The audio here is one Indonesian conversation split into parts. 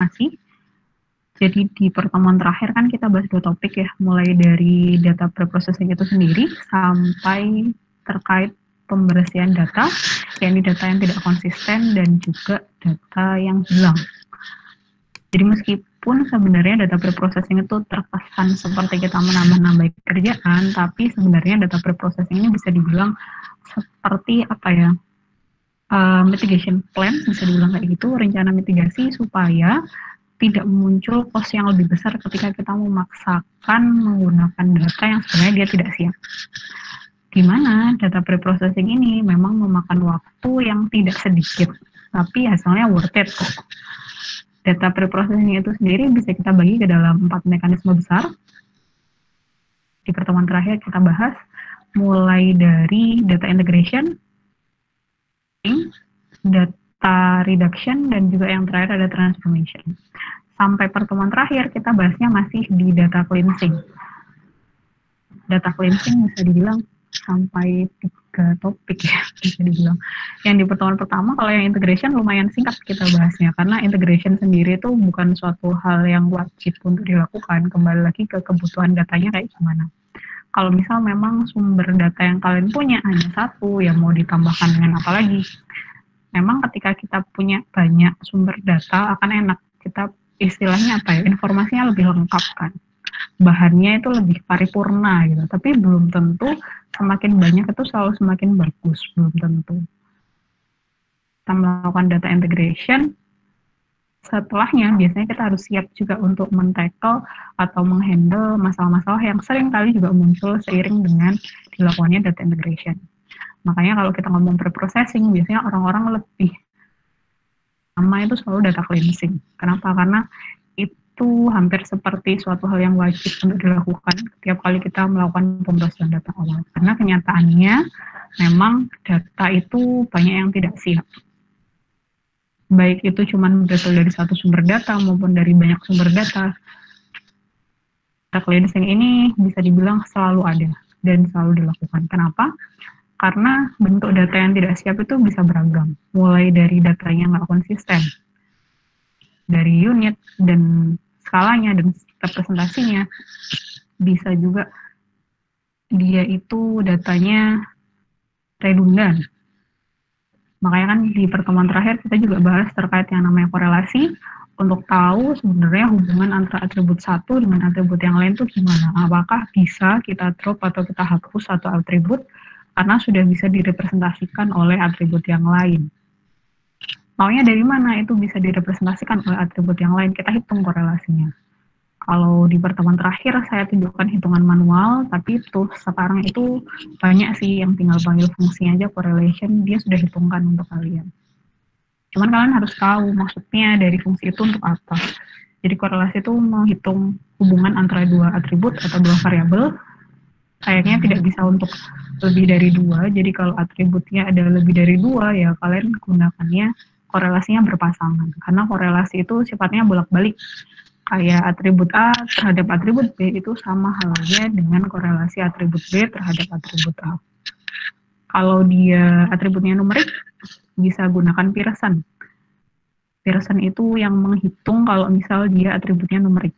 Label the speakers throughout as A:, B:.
A: kasih. Jadi di pertemuan terakhir kan kita bahas 2 topik ya, mulai dari data preprocessing itu sendiri sampai terkait pembersihan data, yakni data yang tidak konsisten dan juga data yang hilang. Jadi meskipun sebenarnya data preprocessing itu terkesan seperti kita menambah-nambah kerjaan, tapi sebenarnya data preprocessing ini bisa dibilang seperti apa ya, mitigation plan, bisa dibilang kayak gitu, rencana mitigasi supaya tidak muncul cost yang lebih besar ketika kita memaksakan menggunakan data yang sebenarnya dia tidak siap. Di mana data preprocessing ini memang memakan waktu yang tidak sedikit, tapi hasilnya worth it kok. Data preprocessing itu sendiri bisa kita bagi ke dalam 4 mekanisme besar. Di pertemuan terakhir kita bahas mulai dari data integration, data reduction, dan juga yang terakhir ada transformation. Sampai pertemuan terakhir kita bahasnya masih di data cleansing. Data cleansing bisa dibilang sampai 3 topik ya, bisa dibilang. Yang di pertemuan pertama, kalau yang integration lumayan singkat kita bahasnya, karena integration sendiri itu bukan suatu hal yang wajib untuk dilakukan, kembali lagi ke kebutuhan datanya kayak gimana. Kalau misal memang sumber data yang kalian punya hanya 1, ya mau ditambahkan dengan apa lagi? Memang ketika kita punya banyak sumber data akan enak, kita istilahnya apa ya, informasinya lebih lengkap kan, bahannya itu lebih paripurna gitu, tapi belum tentu semakin banyak itu selalu semakin bagus, belum tentu. Kita melakukan data integration, setelahnya biasanya kita harus siap juga untuk men-tackle atau menghandle masalah-masalah yang sering kali juga muncul seiring dengan dilakukannya data integration. Makanya kalau kita ngomong pre-processing, biasanya orang-orang lebih nama itu selalu data cleansing. Kenapa? Karena itu hampir seperti suatu hal yang wajib untuk dilakukan setiap kali kita melakukan pemrosesan data awal. Karena kenyataannya memang data itu banyak yang tidak siap. Baik itu cuma berasal dari satu sumber data maupun dari banyak sumber data. Data cleansing ini bisa dibilang selalu ada dan selalu dilakukan. Kenapa? Karena bentuk data yang tidak siap itu bisa beragam, mulai dari datanya nggak konsisten, dari unit dan skalanya dan representasinya, bisa juga dia itu datanya redundan. Makanya kan di pertemuan terakhir kita juga bahas terkait yang namanya korelasi, untuk tahu sebenarnya hubungan antara atribut satu dengan atribut yang lain itu gimana. Apakah bisa kita drop atau kita hapus satu atribut karena sudah bisa direpresentasikan oleh atribut yang lain. Maunya dari mana itu bisa direpresentasikan oleh atribut yang lain, kita hitung korelasinya. Kalau di pertemuan terakhir saya tunjukkan hitungan manual, tapi itu sekarang itu banyak sih yang tinggal panggil fungsinya aja correlation, dia sudah hitungkan untuk kalian. Cuman kalian harus tahu maksudnya dari fungsi itu untuk apa. Jadi korelasi itu menghitung hubungan antara 2 atribut atau 2 variabel. Kayaknya tidak bisa untuk lebih dari 2, jadi kalau atributnya ada lebih dari 2, ya kalian gunakannya korelasinya berpasangan, karena korelasi itu sifatnya bolak-balik, kayak atribut A terhadap atribut B itu sama halnya dengan korelasi atribut B terhadap atribut A. Kalau dia atributnya numerik, bisa gunakan Pearson. Pearson itu yang menghitung kalau misal dia atributnya numerik,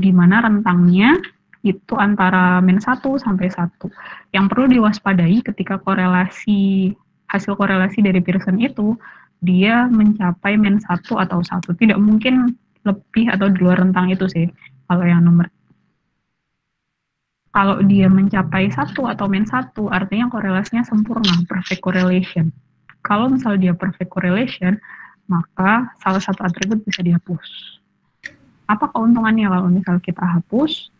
A: di mana rentangnya itu antara -1 sampai 1. Yang perlu diwaspadai ketika hasil korelasi dari Pearson itu, dia mencapai -1 atau 1. Tidak mungkin lebih atau di luar rentang itu sih, kalau yang nomor. Kalau dia mencapai 1 atau -1, artinya korelasinya sempurna, perfect correlation. Kalau misal dia perfect correlation, maka salah satu atribut bisa dihapus. Apa keuntungannya kalau misal kita hapus?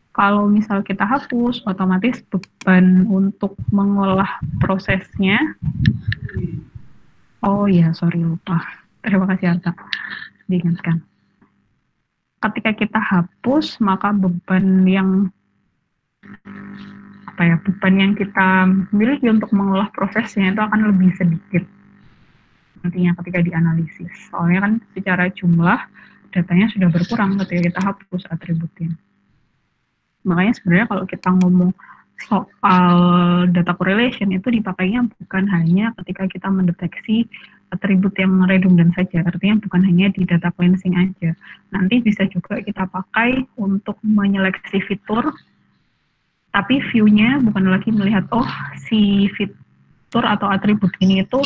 A: Kalau misal kita hapus, otomatis beban untuk mengolah prosesnya. Oh iya, sorry lupa. Terima kasih Arta, diingatkan. Ketika kita hapus, maka beban yang kita miliki untuk mengolah prosesnya itu akan lebih sedikit nantinya ketika dianalisis. Soalnya kan secara jumlah datanya sudah berkurang ketika kita hapus atributnya. Makanya sebenarnya kalau kita ngomong soal data correlation itu dipakainya bukan hanya ketika kita mendeteksi atribut yang redundant saja, artinya bukan hanya di data cleansing aja. Nanti bisa juga kita pakai untuk menyeleksi fitur, tapi view-nya bukan lagi melihat, oh si fitur atau atribut ini itu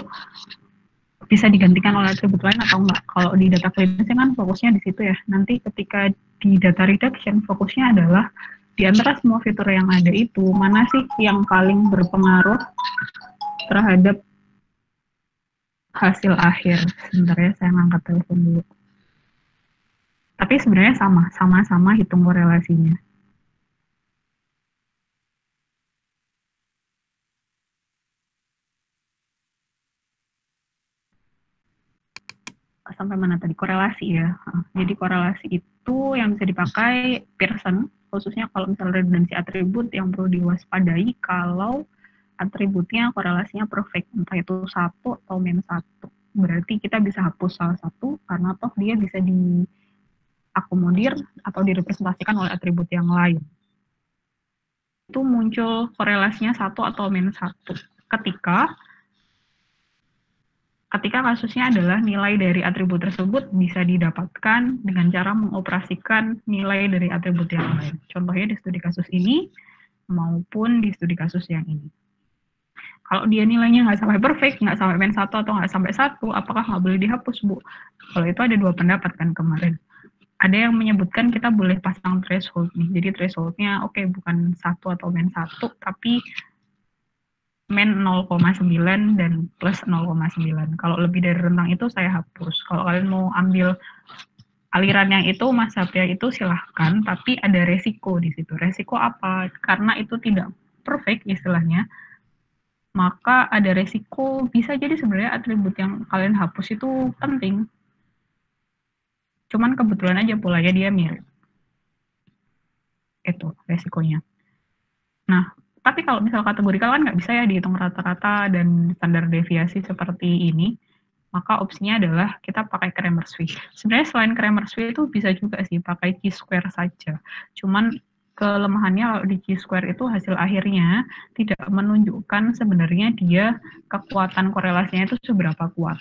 A: bisa digantikan oleh atribut lain atau enggak. Kalau di data cleansing kan fokusnya di situ ya. Nanti ketika di data reduction fokusnya adalah di antara semua fitur yang ada itu, mana sih yang paling berpengaruh terhadap hasil akhir. Sebentar ya, saya ngangkat telepon dulu. Tapi sebenarnya sama-sama hitung korelasinya. Sampai mana tadi? Korelasi ya. Jadi korelasi itu yang bisa dipakai Pearson, khususnya kalau misalnya redundansi atribut yang perlu diwaspadai kalau atributnya korelasinya perfect, entah itu 1 atau minus 1. Berarti kita bisa hapus salah satu karena toh dia bisa diakomodir atau direpresentasikan oleh atribut yang lain. Itu muncul korelasinya 1 atau minus 1. Ketika kasusnya adalah nilai dari atribut tersebut bisa didapatkan dengan cara mengoperasikan nilai dari atribut yang lain. Contohnya di studi kasus ini maupun di studi kasus yang ini. Kalau dia nilainya nggak sampai perfect, nggak sampai min 1 atau nggak sampai 1, apakah nggak boleh dihapus, Bu? Kalau itu ada 2 pendapat kan kemarin. Ada yang menyebutkan kita boleh pasang threshold nih. Jadi thresholdnya oke, bukan 1 atau min 1, tapi min 0,9 dan plus 0,9. Kalau lebih dari rentang itu saya hapus. Kalau kalian mau ambil aliran yang itu, Mas Sapia itu silahkan, tapi ada resiko di situ. Resiko apa? Karena itu tidak perfect istilahnya, maka ada resiko bisa jadi sebenarnya atribut yang kalian hapus itu penting. Cuman kebetulan aja polanya dia mirip. Itu resikonya. Nah, tapi kalau misal kategorikal kan nggak bisa ya dihitung rata-rata dan standar deviasi seperti ini, maka opsinya adalah kita pakai Kramers V. Sebenarnya selain Kramers V itu bisa juga sih pakai chi-square saja. Cuman kelemahannya kalau di chi-square itu hasil akhirnya tidak menunjukkan sebenarnya dia kekuatan korelasinya itu seberapa kuat.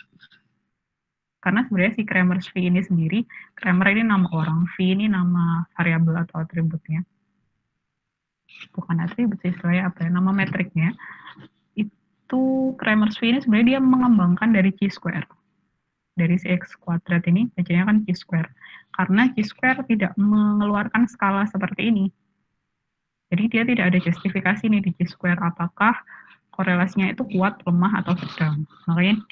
A: Karena sebenarnya si Kramers V ini sendiri, Kramer ini nama orang, V ini nama variabel atau atributnya. Bukan atribut sih, istilahnya apa ya, nama metriknya. Itu Kramers V ini sebenarnya dia mengembangkan dari chi-square. Dari si X kuadrat ini, bacanya kan chi-square. Karena chi-square tidak mengeluarkan skala seperti ini. Jadi dia tidak ada justifikasi nih di chi-square apakah korelasinya itu kuat, lemah, atau sedang. Makanya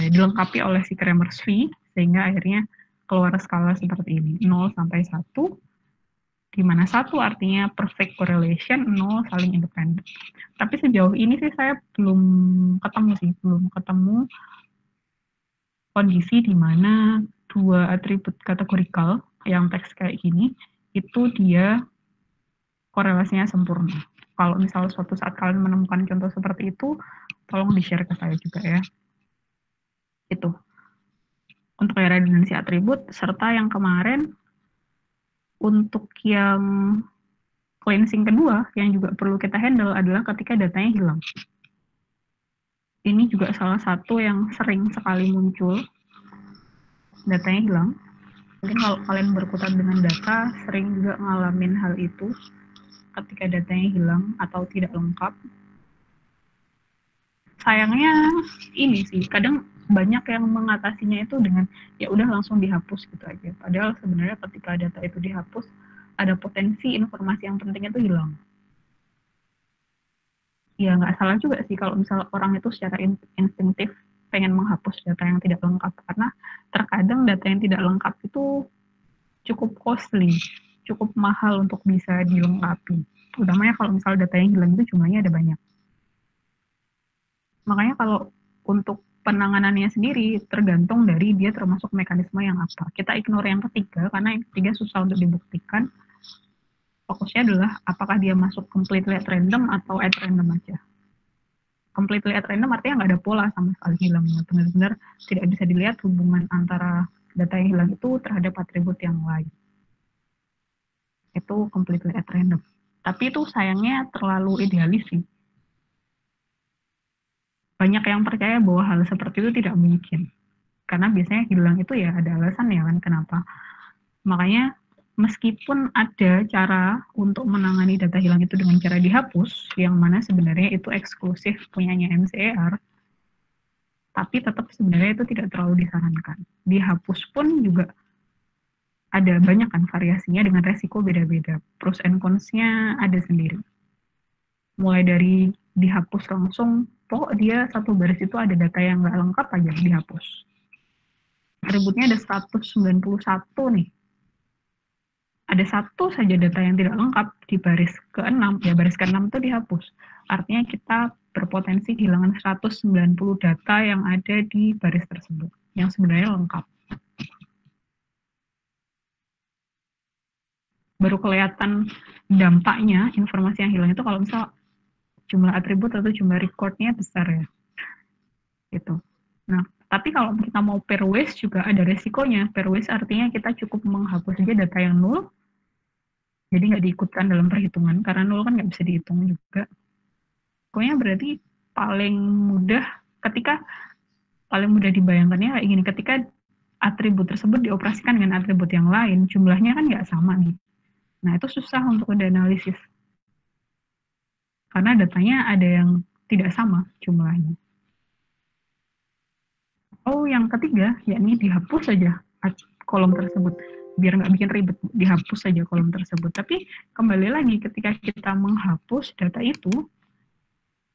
A: dilengkapi oleh si Kramers V, sehingga akhirnya keluar skala seperti ini, 0 sampai 1, di mana 1 artinya perfect correlation, 0 saling independen. Tapi sejauh ini sih saya belum ketemu kondisi di mana dua atribut kategorikal yang teks kayak gini, itu dia korelasinya sempurna. Kalau misalnya suatu saat kalian menemukan contoh seperti itu, tolong di-share ke saya juga ya. Itu. Untuk redundansi atribut, serta yang kemarin, untuk yang cleansing kedua, yang juga perlu kita handle adalah ketika datanya hilang. Ini juga salah satu yang sering sekali muncul, datanya hilang. Mungkin kalau kalian berkutat dengan data, sering juga ngalamin hal itu, ketika datanya hilang atau tidak lengkap. Sayangnya ini sih, kadang banyak yang mengatasinya itu dengan ya udah langsung dihapus gitu aja. Padahal sebenarnya ketika data itu dihapus, ada potensi informasi yang penting itu hilang. Ya nggak salah juga sih kalau misalnya orang itu secara instinktif pengen menghapus data yang tidak lengkap, karena terkadang data yang tidak lengkap itu cukup costly, cukup mahal untuk bisa dilengkapi. Utamanya kalau misalnya data yang hilang itu jumlahnya ada banyak. Makanya kalau untuk penanganannya sendiri tergantung dari dia termasuk mekanisme yang apa. Kita ignore yang ketiga karena yang ketiga susah untuk dibuktikan. Fokusnya adalah apakah dia masuk completely at random atau at random aja. Completely at random artinya nggak ada pola sama sekali hilangnya. Benar-benar tidak bisa dilihat hubungan antara data yang hilang itu terhadap atribut yang lain. Itu completely at random. Tapi itu sayangnya terlalu idealis sih. banyak yang percaya bahwa hal seperti itu tidak mungkin. Karena biasanya hilang itu ya ada alasan ya kan kenapa. Makanya meskipun ada cara untuk menangani data hilang itu dengan cara dihapus, yang mana sebenarnya itu eksklusif punyanya MCER, tapi tetap sebenarnya itu tidak terlalu disarankan. Dihapus pun juga ada banyak kan variasinya dengan resiko beda-beda. Pros and cons-nya ada sendiri. Mulai dari dihapus langsung, pokok dia satu baris itu ada data yang nggak lengkap aja dihapus. Atributnya ada 191 nih. Ada satu saja data yang tidak lengkap di baris ke-6, ya baris ke-6 itu dihapus. Artinya kita berpotensi kehilangan 190 data yang ada di baris tersebut, yang sebenarnya lengkap. Baru kelihatan dampaknya informasi yang hilang itu kalau misal jumlah atribut atau jumlah recordnya besar ya. Gitu. Nah, tapi kalau kita mau pair waste juga ada resikonya. Pair waste artinya kita cukup menghapus saja data yang nol, jadi nggak diikutkan dalam perhitungan, karena nol kan nggak bisa dihitung juga. Pokoknya berarti paling mudah dibayangkannya kayak gini, ketika atribut tersebut dioperasikan dengan atribut yang lain, jumlahnya kan nggak sama nih. Nah, itu susah untuk dianalisis. Karena datanya ada yang tidak sama jumlahnya. Oh, yang ketiga, yakni dihapus saja kolom tersebut. Biar nggak bikin ribet, dihapus saja kolom tersebut. Tapi kembali lagi, ketika kita menghapus data itu,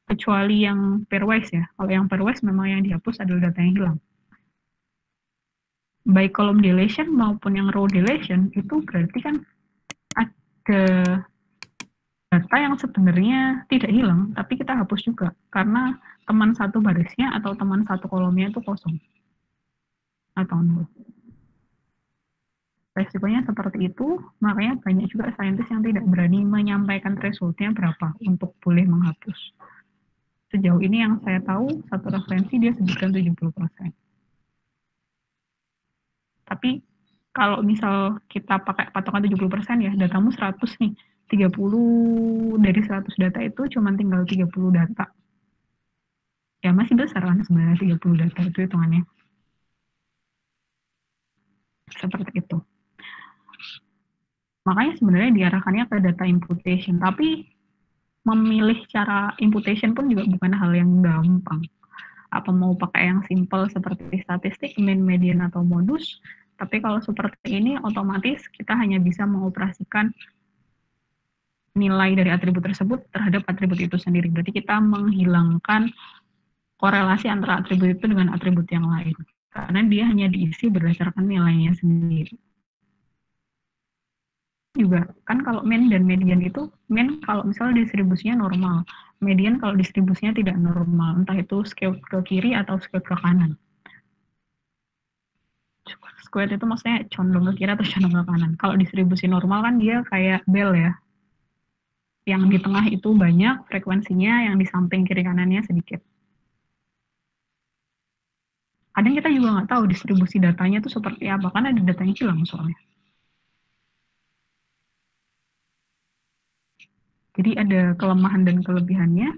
A: kecuali yang pairwise ya. Kalau yang pairwise memang yang dihapus adalah data yang hilang. Baik column deletion maupun yang row deletion, itu berarti kan ada data yang sebenarnya tidak hilang, tapi kita hapus juga. Karena teman satu barisnya atau teman satu kolomnya itu kosong. Atau nol. Resikonya seperti itu, makanya banyak juga saintis yang tidak berani menyampaikan threshold-nya berapa untuk boleh menghapus. Sejauh ini yang saya tahu, satu referensi dia sebutkan 70%. Tapi kalau misal kita pakai patokan 70% ya, datamu 100 nih, 30 dari 100 data itu cuma tinggal 30 data. Ya masih besar kan sebenarnya 30 data itu hitungannya. Seperti itu. Makanya sebenarnya diarahkannya ke data imputation, tapi memilih cara imputation pun juga bukan hal yang gampang. Apa mau pakai yang simple seperti statistik, mean, median, atau modus, tapi kalau seperti ini otomatis kita hanya bisa mengoperasikan nilai dari atribut tersebut terhadap atribut itu sendiri. Berarti kita menghilangkan korelasi antara atribut itu dengan atribut yang lain. Karena dia hanya diisi berdasarkan nilainya sendiri. Juga kan kalau mean dan median itu, mean kalau misalnya distribusinya normal, median kalau distribusinya tidak normal, entah itu skewed ke kiri atau skewed ke kanan. Skewed itu maksudnya condong ke kiri atau condong ke kanan. Kalau distribusi normal kan dia kayak bell ya, yang di tengah itu banyak frekuensinya, yang di samping kiri kanannya sedikit. Kadang kita juga nggak tahu distribusi datanya itu seperti apa, karena ada datanya hilang soalnya. Jadi ada kelemahan dan kelebihannya.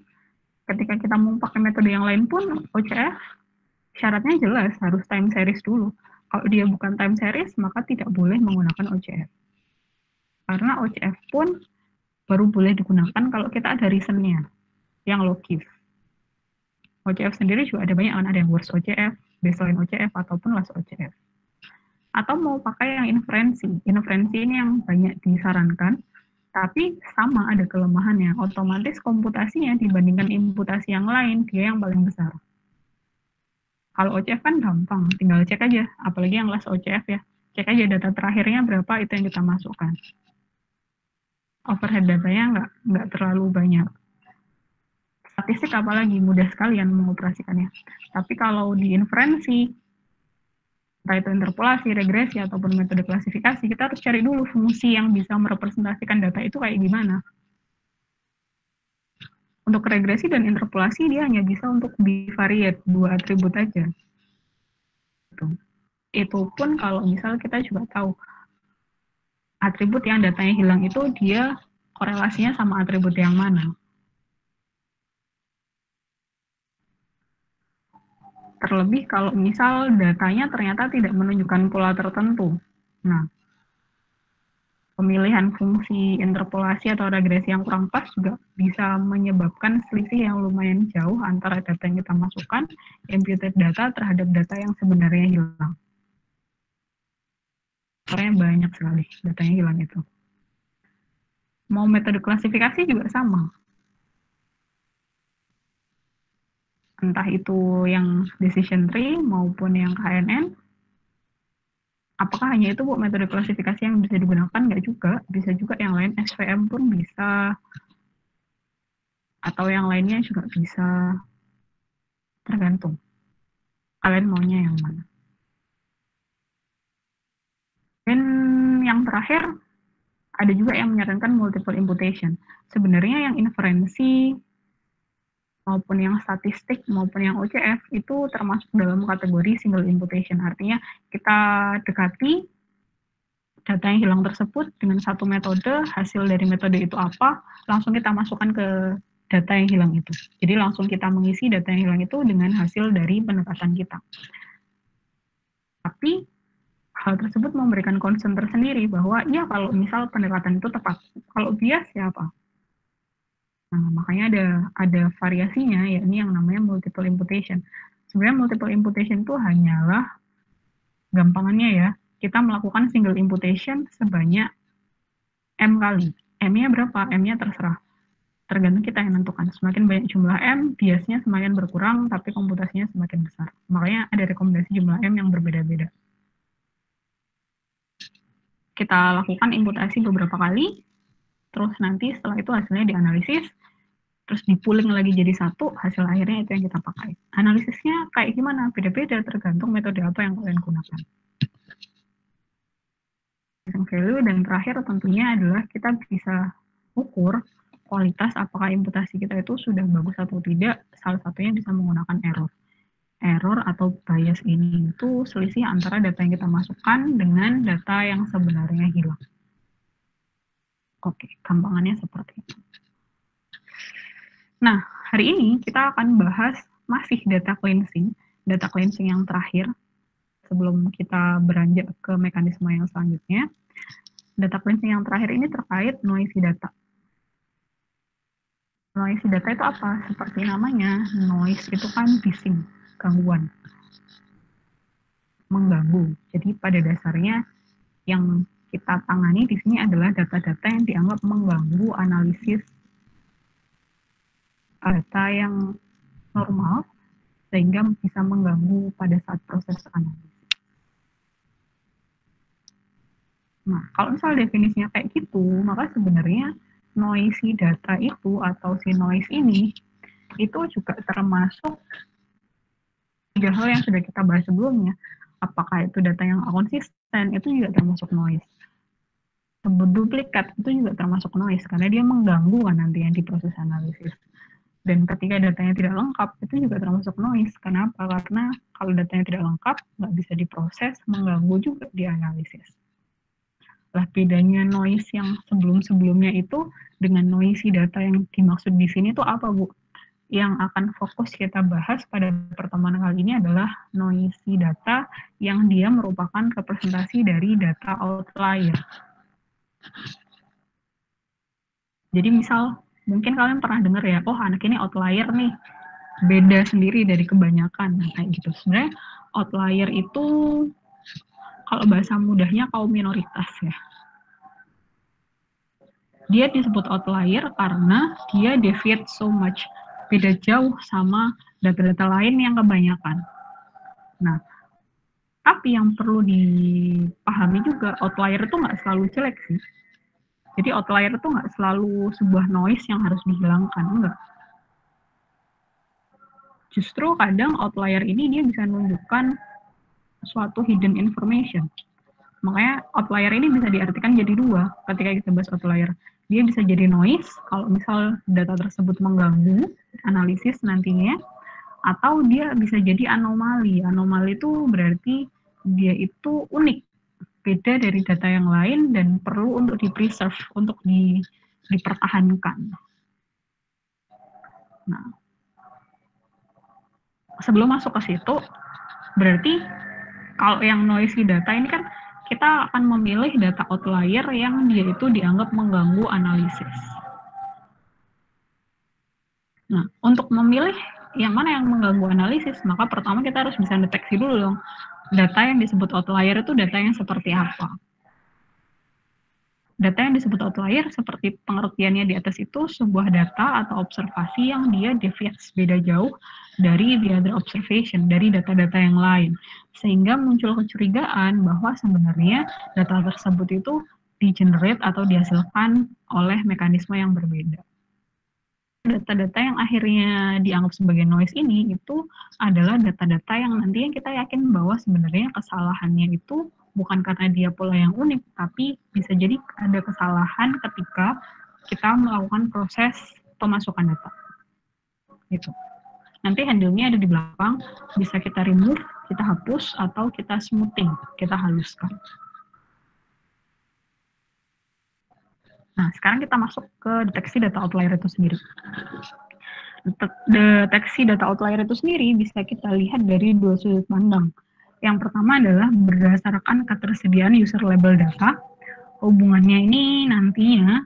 A: Ketika kita mau pakai metode yang lain pun, OCF syaratnya jelas, harus time series dulu. Kalau dia bukan time series, maka tidak boleh menggunakan OCF. Karena OCF pun baru boleh digunakan kalau kita ada reason-nya, yang logis. OCF sendiri juga ada banyak, ada yang worst OCF, baseline OCF, ataupun last OCF. Atau mau pakai yang inferensi. Inferensi ini yang banyak disarankan, tapi sama ada kelemahannya. Otomatis komputasinya dibandingkan imputasi yang lain, dia yang paling besar. Kalau OCF kan gampang, tinggal cek aja. Apalagi yang last OCF ya. Cek aja data terakhirnya berapa, itu yang kita masukkan. Overhead datanya nggak terlalu banyak. Statistik apalagi, mudah sekalian mengoperasikannya. Tapi kalau di inferensi, entah itu interpolasi, regresi, ataupun metode klasifikasi, kita harus cari dulu fungsi yang bisa merepresentasikan data itu kayak gimana. Untuk regresi dan interpolasi, dia hanya bisa untuk bivariate, 2 atribut aja. Itu pun kalau misal kita juga tahu, atribut yang datanya hilang itu dia korelasinya sama atribut yang mana. Terlebih kalau misal datanya ternyata tidak menunjukkan pola tertentu. Nah, pemilihan fungsi interpolasi atau regresi yang kurang pas juga bisa menyebabkan selisih yang lumayan jauh antara data yang kita masukkan, imputed data terhadap data yang sebenarnya hilang. Soalnya banyak sekali datanya hilang itu. Mau metode klasifikasi juga sama. Entah itu yang decision tree maupun yang KNN, apakah hanya itu Bu metode klasifikasi yang bisa digunakan? Nggak juga, bisa juga yang lain, SVM pun bisa, atau yang lainnya juga bisa, tergantung kalian maunya yang mana. Dan yang terakhir, ada juga yang menyarankan multiple imputation. Sebenarnya yang inferensi maupun yang statistik maupun yang OCF itu termasuk dalam kategori single imputation. Artinya kita dekati data yang hilang tersebut dengan satu metode, hasil dari metode itu apa, langsung kita masukkan ke data yang hilang itu. Jadi langsung kita mengisi data yang hilang itu dengan hasil dari pendekatan kita. Tapi hal tersebut memberikan concern tersendiri bahwa ya kalau misal pendekatan itu tepat, kalau bias ya apa? Nah, makanya ada variasinya, yakni yang namanya multiple imputation. Sebenarnya multiple imputation itu hanyalah gampangannya ya, kita melakukan single imputation sebanyak M kali. M-nya berapa? M-nya terserah. Tergantung kita yang menentukan. Semakin banyak jumlah M, biasnya semakin berkurang, tapi komputasinya semakin besar. Makanya ada rekomendasi jumlah M yang berbeda-beda. Kita lakukan imputasi beberapa kali, terus nanti setelah itu hasilnya dianalisis, terus dipooling lagi jadi satu, hasil akhirnya itu yang kita pakai. Analisisnya kayak gimana? Beda-beda, tergantung metode apa yang kalian gunakan. Value dan terakhir tentunya adalah kita bisa ukur kualitas apakah imputasi kita itu sudah bagus atau tidak, salah satunya bisa menggunakan error. Error atau bias ini itu selisih antara data yang kita masukkan dengan data yang sebenarnya hilang. Oke, gampangannya seperti itu. Nah, hari ini kita akan bahas masih data cleansing yang terakhir sebelum kita beranjak ke mekanisme yang selanjutnya. Data cleansing yang terakhir ini terkait noisy data. Noisy data itu apa? Seperti namanya, noise itu kan bising, gangguan, mengganggu. Jadi pada dasarnya yang kita tangani di sini adalah data-data yang dianggap mengganggu analisis data yang normal sehingga bisa mengganggu pada saat proses analisis. Nah, kalau misal definisinya kayak gitu, maka sebenarnya noisy data itu atau si noise ini itu juga termasuk tiga hal yang sudah kita bahas sebelumnya. Apakah itu data yang konsisten, itu juga termasuk noise. Duplikat itu juga termasuk noise, karena dia mengganggu kan nantinya di proses analisis. Dan ketika datanya tidak lengkap, itu juga termasuk noise. Kenapa? Karena kalau datanya tidak lengkap, nggak bisa diproses, mengganggu juga di analisis. Lah bedanya noise yang sebelum-sebelumnya itu dengan noisy data yang dimaksud di sini itu apa, Bu? Yang akan fokus kita bahas pada pertemuan kali ini adalah noisy data yang dia merupakan representasi dari data outlier. Jadi misal, mungkin kalian pernah dengar ya, oh anak ini outlier nih, beda sendiri dari kebanyakan, kayak gitu. Sebenarnya outlier itu, kalau bahasa mudahnya kaum minoritas ya. Dia disebut outlier karena dia deviate so much, beda jauh sama data-data lain yang kebanyakan. Nah, tapi yang perlu dipahami juga, outlier itu nggak selalu jelek sih. Jadi outlier itu nggak selalu sebuah noise yang harus dihilangkan, enggak. Justru kadang outlier ini dia bisa menunjukkan suatu hidden information. Makanya outlier ini bisa diartikan jadi dua ketika kita bahas outlier. Dia bisa jadi noise kalau misal data tersebut mengganggu analisis nantinya, atau dia bisa jadi anomali. Anomali itu berarti dia itu unik, beda dari data yang lain dan perlu untuk di-preserve, untuk dipertahankan. Nah, sebelum masuk ke situ, berarti kalau yang noisy data ini kan kita akan memilih data outlier yang dia itu dianggap mengganggu analisis. Nah, untuk memilih yang mana yang mengganggu analisis, maka pertama kita harus bisa deteksi dulu dong, data yang disebut outlier itu data yang seperti apa. Data yang disebut outlier seperti pengertiannya di atas itu sebuah data atau observasi yang dia deviasi beda jauh dari the other observation, dari data-data yang lain. Sehingga muncul kecurigaan bahwa sebenarnya data tersebut itu di-generate atau dihasilkan oleh mekanisme yang berbeda. Data-data yang akhirnya dianggap sebagai noise ini itu adalah data-data yang nantinya kita yakin bahwa sebenarnya kesalahannya itu bukan karena dia pola yang unik, tapi bisa jadi ada kesalahan ketika kita melakukan proses pemasukan data. Gitu. Nanti handle-nya ada di belakang, bisa kita remove, kita hapus, atau kita smoothing, kita haluskan. Nah, sekarang kita masuk ke deteksi data outlier itu sendiri. Deteksi data outlier itu sendiri bisa kita lihat dari dua sudut pandang. Yang pertama adalah berdasarkan ketersediaan user label data. Hubungannya ini nantinya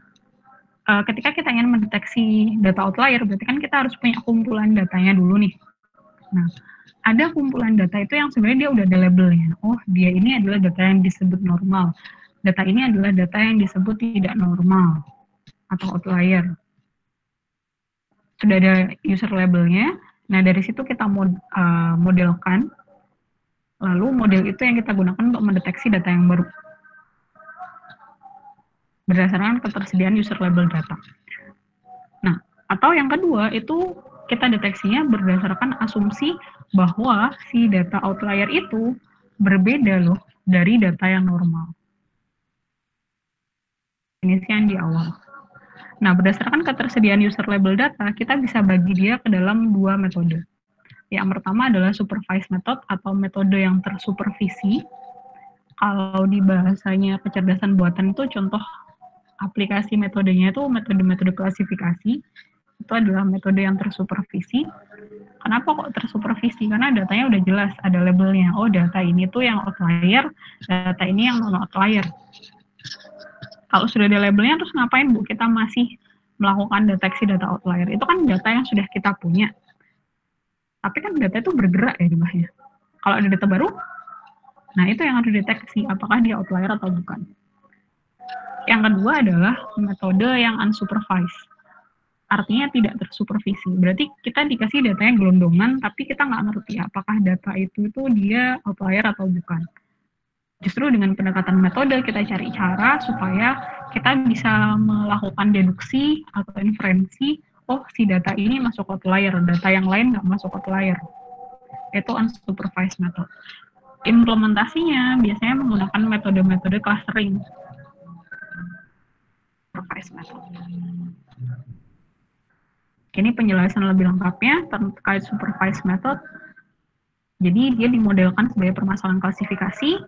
A: ketika kita ingin mendeteksi data outlier, berarti kan kita harus punya kumpulan datanya dulu nih. Nah, ada kumpulan data itu yang sebenarnya dia udah ada labelnya. Oh, dia ini adalah data yang disebut normal. Data ini adalah data yang disebut tidak normal atau outlier. Sudah ada user labelnya. Nah, dari situ kita modelkan. Lalu model itu yang kita gunakan untuk mendeteksi data yang baru. Berdasarkan ketersediaan user label data. Nah, atau yang kedua itu kita deteksinya berdasarkan asumsi bahwa si data outlier itu berbeda loh dari data yang normal. Ini yang di awal. Nah, berdasarkan ketersediaan user label data, kita bisa bagi dia ke dalam dua metode. Yang pertama adalah supervised method atau metode yang tersupervisi. Kalau di bahasanya kecerdasan buatan itu contoh aplikasi metodenya itu metode-metode klasifikasi. Itu adalah metode yang tersupervisi. Kenapa kok tersupervisi? Karena datanya udah jelas, ada labelnya. Oh, data ini tuh yang outlier, data ini yang non-outlier. Kalau sudah ada labelnya, terus ngapain Bu? Kita masih melakukan deteksi data outlier. Itu kan data yang sudah kita punya. Tapi kan data itu bergerak ya jumlahnya. Kalau ada data baru, nah itu yang harus dideteksi, apakah dia outlier atau bukan. Yang kedua adalah metode yang unsupervised. Artinya tidak tersupervisi. Berarti kita dikasih datanya gelondongan, tapi kita nggak ngerti apakah data itu dia outlier atau bukan. Justru dengan pendekatan metode kita cari cara supaya kita bisa melakukan deduksi atau inferensi, oh si data ini masuk outlier, data yang lain nggak masuk outlier. Itu unsupervised method. Implementasinya biasanya menggunakan metode-metode clustering. Supervised method. Ini penjelasan lebih lengkapnya terkait supervised method. Jadi dia dimodelkan sebagai permasalahan klasifikasi,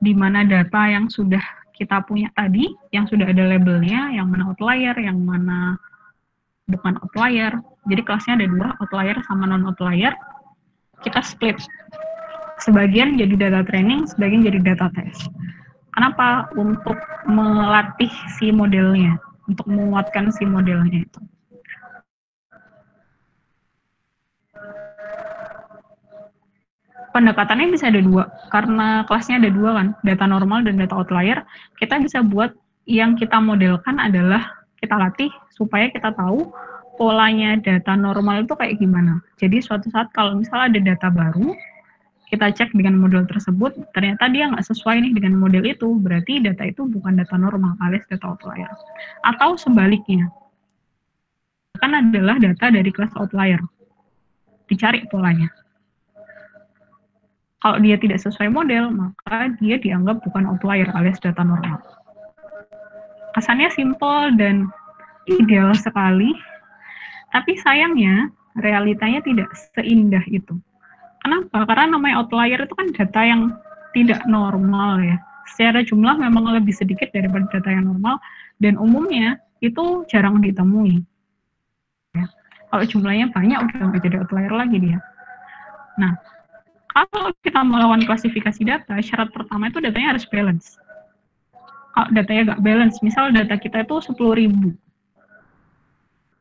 A: di mana data yang sudah kita punya tadi, yang sudah ada labelnya, yang mana outlier, yang mana bukan outlier. Jadi kelasnya ada dua, outlier sama non-outlier. Kita split. Sebagian jadi data training, sebagian jadi data test. Kenapa? Untuk melatih si modelnya, untuk menguatkan si modelnya itu. Pendekatannya bisa ada dua, karena kelasnya ada dua kan, data normal dan data outlier. Kita bisa buat yang kita modelkan adalah kita latih supaya kita tahu polanya data normal itu kayak gimana. Jadi suatu saat kalau misalnya ada data baru, kita cek dengan model tersebut, ternyata dia nggak sesuai nih dengan model itu, berarti data itu bukan data normal alias data outlier. Atau sebaliknya, kan adalah data dari kelas outlier, dicari polanya. Kalau dia tidak sesuai model, maka dia dianggap bukan outlier alias data normal. Kesannya simpel dan ideal sekali, tapi sayangnya realitanya tidak seindah itu. Kenapa? Karena namanya outlier itu kan data yang tidak normal ya. Secara jumlah memang lebih sedikit daripada data yang normal, dan umumnya itu jarang ditemui. Ya. Kalau jumlahnya banyak, udah nggak jadi outlier lagi dia. Nah, kalau kita melakukan klasifikasi data, syarat pertama itu datanya harus balance. Kalau datanya nggak balance, misal data kita itu 10.000,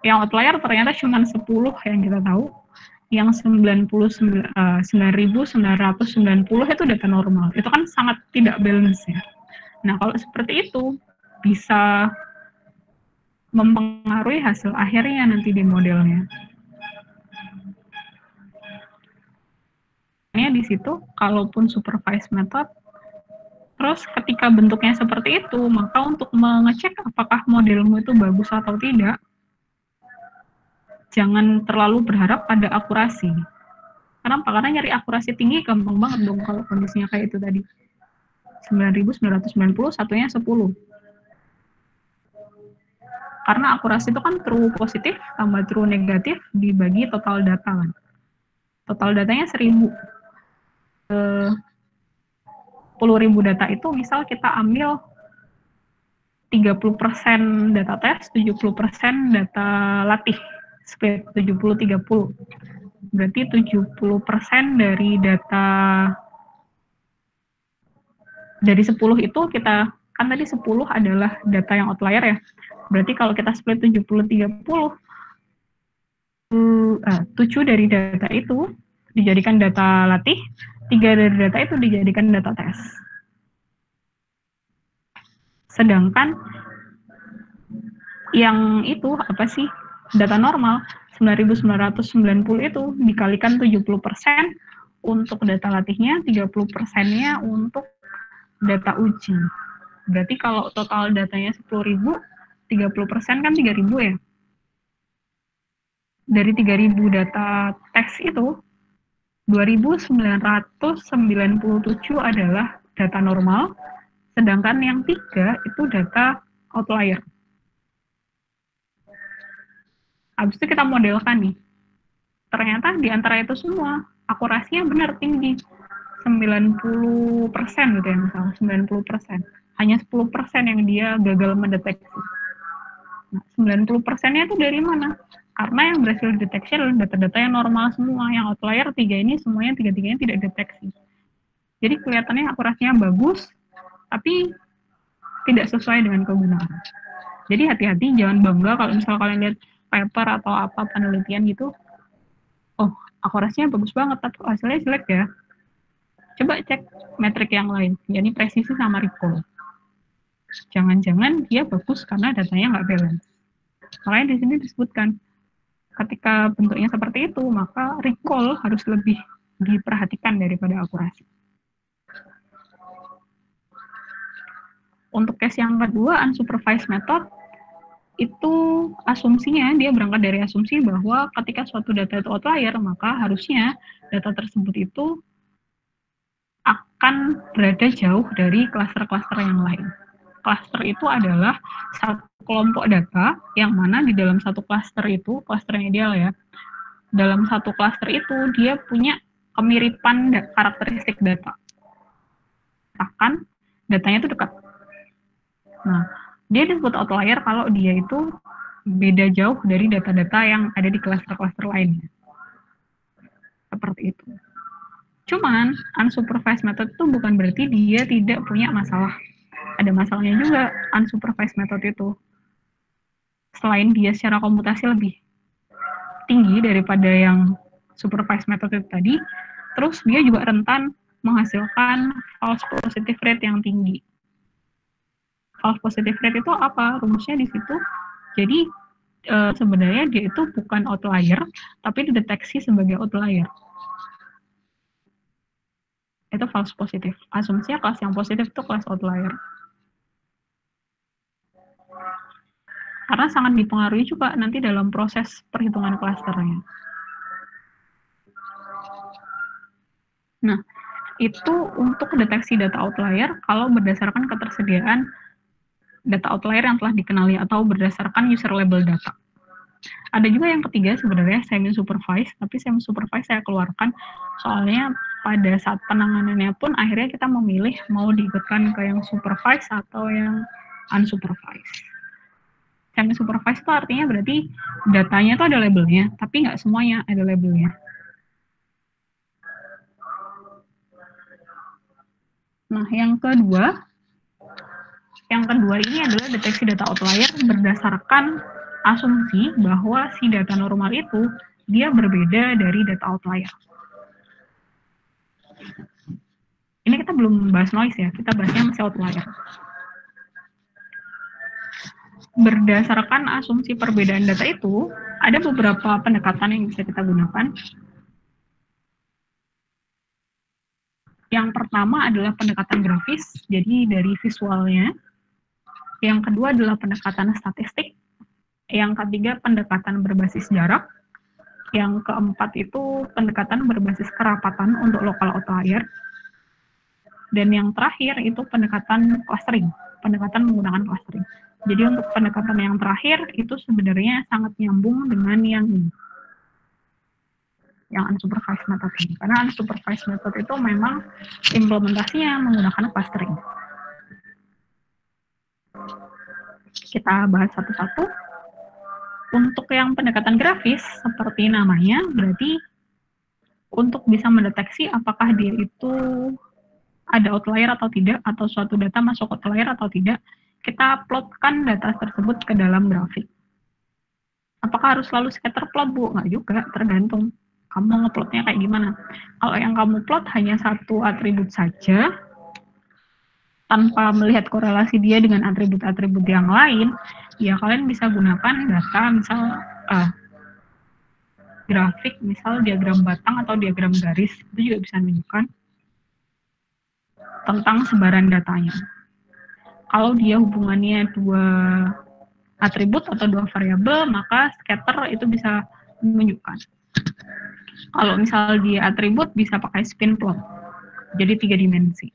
A: yang outlier ternyata cuma 10 yang kita tahu, yang 9.990 itu data normal. Itu kan sangat tidak balance ya. Nah, kalau seperti itu bisa mempengaruhi hasil akhirnya nanti di modelnya. Di situ, kalaupun supervised method, terus ketika bentuknya seperti itu, maka untuk mengecek apakah modelmu itu bagus atau tidak, jangan terlalu berharap pada akurasi. Kenapa? Karena nyari akurasi tinggi gampang banget dong kalau kondisinya kayak itu tadi. 9.990, satunya 10. Karena akurasi itu kan true positif tambah true negatif dibagi total data kan. Total datanya 1.000. 10.000 data itu misal kita ambil 30% data tes, 70% data latih, split 70-30. Berarti 70% dari data dari 10 itu kita, kan tadi 10 adalah data yang outlier ya. Berarti kalau kita split 70-30, 7 dari data itu dijadikan data latih, 3 dari data itu dijadikan data tes. Sedangkan yang itu apa sih? Data normal 9.990 itu dikalikan 70% untuk data latihnya, 30%-nya untuk data uji. Berarti kalau total datanya 10.000, 30% kan 3.000 ya. Dari 3.000 data teks itu, 2.997 adalah data normal, sedangkan yang 3 itu data outlier. Habis itu kita modelkan nih. Ternyata di antara itu semua, akurasinya benar tinggi. 90% gitu ya misalnya, 90%. Hanya 10% yang dia gagal mendeteksi. Nah, 90%-nya itu dari mana? Karena yang berhasil deteksi adalah data-data yang normal semua. Yang outlier 3 ini semuanya, 3-3-nya tidak deteksi. Jadi kelihatannya akurasinya bagus, tapi tidak sesuai dengan kegunaan. Jadi hati-hati, jangan bangga kalau misal kalian lihat paper atau apa penelitian gitu, oh akurasinya bagus banget, tapi hasilnya jelek ya. Coba cek metrik yang lain, yakni presisi sama recall. Jangan-jangan dia bagus karena datanya nggak balance. Makanya di sini disebutkan, ketika bentuknya seperti itu, maka recall harus lebih diperhatikan daripada akurasi. Untuk case yang kedua, unsupervised method, itu asumsinya dia berangkat dari asumsi bahwa ketika suatu data itu outlier, maka harusnya data tersebut itu akan berada jauh dari klaster-klaster yang lain. Klaster itu adalah satu kelompok data yang mana di dalam satu klaster itu, klaster yang ideal ya, dalam satu klaster itu dia punya kemiripan karakteristik data. Bahkan datanya itu dekat. Nah, dia disebut outlier kalau dia itu beda jauh dari data-data yang ada di klaster-klaster lainnya. Seperti itu. Cuman, unsupervised method itu bukan berarti dia tidak punya masalah. Ada masalahnya juga unsupervised method itu. Selain dia secara komputasi lebih tinggi daripada yang supervised method itu tadi, terus dia juga rentan menghasilkan false positive rate yang tinggi. False positive rate itu apa? Rumusnya di situ. Jadi sebenarnya dia itu bukan outlier, tapi dideteksi sebagai outlier. Itu false positive. Asumsinya kelas yang positif itu kelas outlier. Karena sangat dipengaruhi juga nanti dalam proses perhitungan klasternya. Nah, itu untuk deteksi data outlier kalau berdasarkan ketersediaan data outlier yang telah dikenali atau berdasarkan user label data. Ada juga yang ketiga sebenarnya semi supervised, tapi semi supervised saya keluarkan soalnya pada saat penanganannya pun akhirnya kita memilih mau diikutkan ke yang supervised atau yang unsupervised. Semi supervised itu artinya berarti datanya itu ada labelnya, tapi nggak semuanya ada labelnya. Nah, yang kedua ini adalah deteksi data outlier berdasarkan asumsi bahwa si data normal itu dia berbeda dari data outlier. Ini kita belum bahas noise ya, kita bahasnya masih outlier. Berdasarkan asumsi perbedaan data itu, ada beberapa pendekatan yang bisa kita gunakan. Yang pertama adalah pendekatan grafis, jadi dari visualnya. Yang kedua adalah pendekatan statistik. Yang ketiga pendekatan berbasis jarak. Yang keempat itu pendekatan berbasis kerapatan untuk local outlier. Dan yang terakhir itu pendekatan clustering, pendekatan menggunakan clustering. Jadi untuk pendekatan yang terakhir itu sebenarnya sangat nyambung dengan yang unsupervised method ini. Karena unsupervised method itu memang implementasinya menggunakan clustering. Kita bahas satu-satu. Untuk yang pendekatan grafis, seperti namanya, berarti untuk bisa mendeteksi apakah dia itu ada outlier atau tidak, atau suatu data masuk outlier atau tidak, kita plotkan data tersebut ke dalam grafik. Apakah harus selalu scatter plot, Bu? Nggak juga, tergantung kamu ngeplotnya kayak gimana. Kalau yang kamu plot hanya satu atribut saja, tanpa melihat korelasi dia dengan atribut-atribut yang lain, ya kalian bisa gunakan data misal grafik, misal diagram batang atau diagram garis, itu juga bisa menunjukkan tentang sebaran datanya. Kalau dia hubungannya dua atribut atau dua variabel, maka scatter itu bisa menunjukkan. Kalau misal dia atribut, bisa pakai spin plot, jadi 3 dimensi.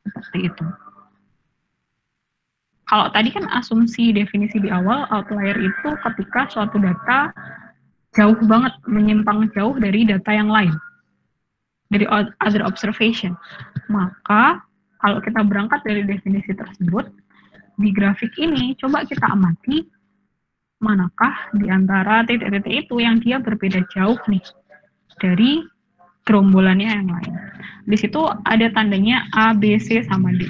A: Seperti itu. Kalau tadi kan asumsi definisi di awal, outlier itu ketika suatu data jauh banget, menyimpang jauh dari data yang lain, dari other observation. Maka kalau kita berangkat dari definisi tersebut, di grafik ini coba kita amati manakah di antara titik-titik itu yang dia berbeda jauh nih dari gerombolannya yang lain. Di situ ada tandanya A, B, C, sama D.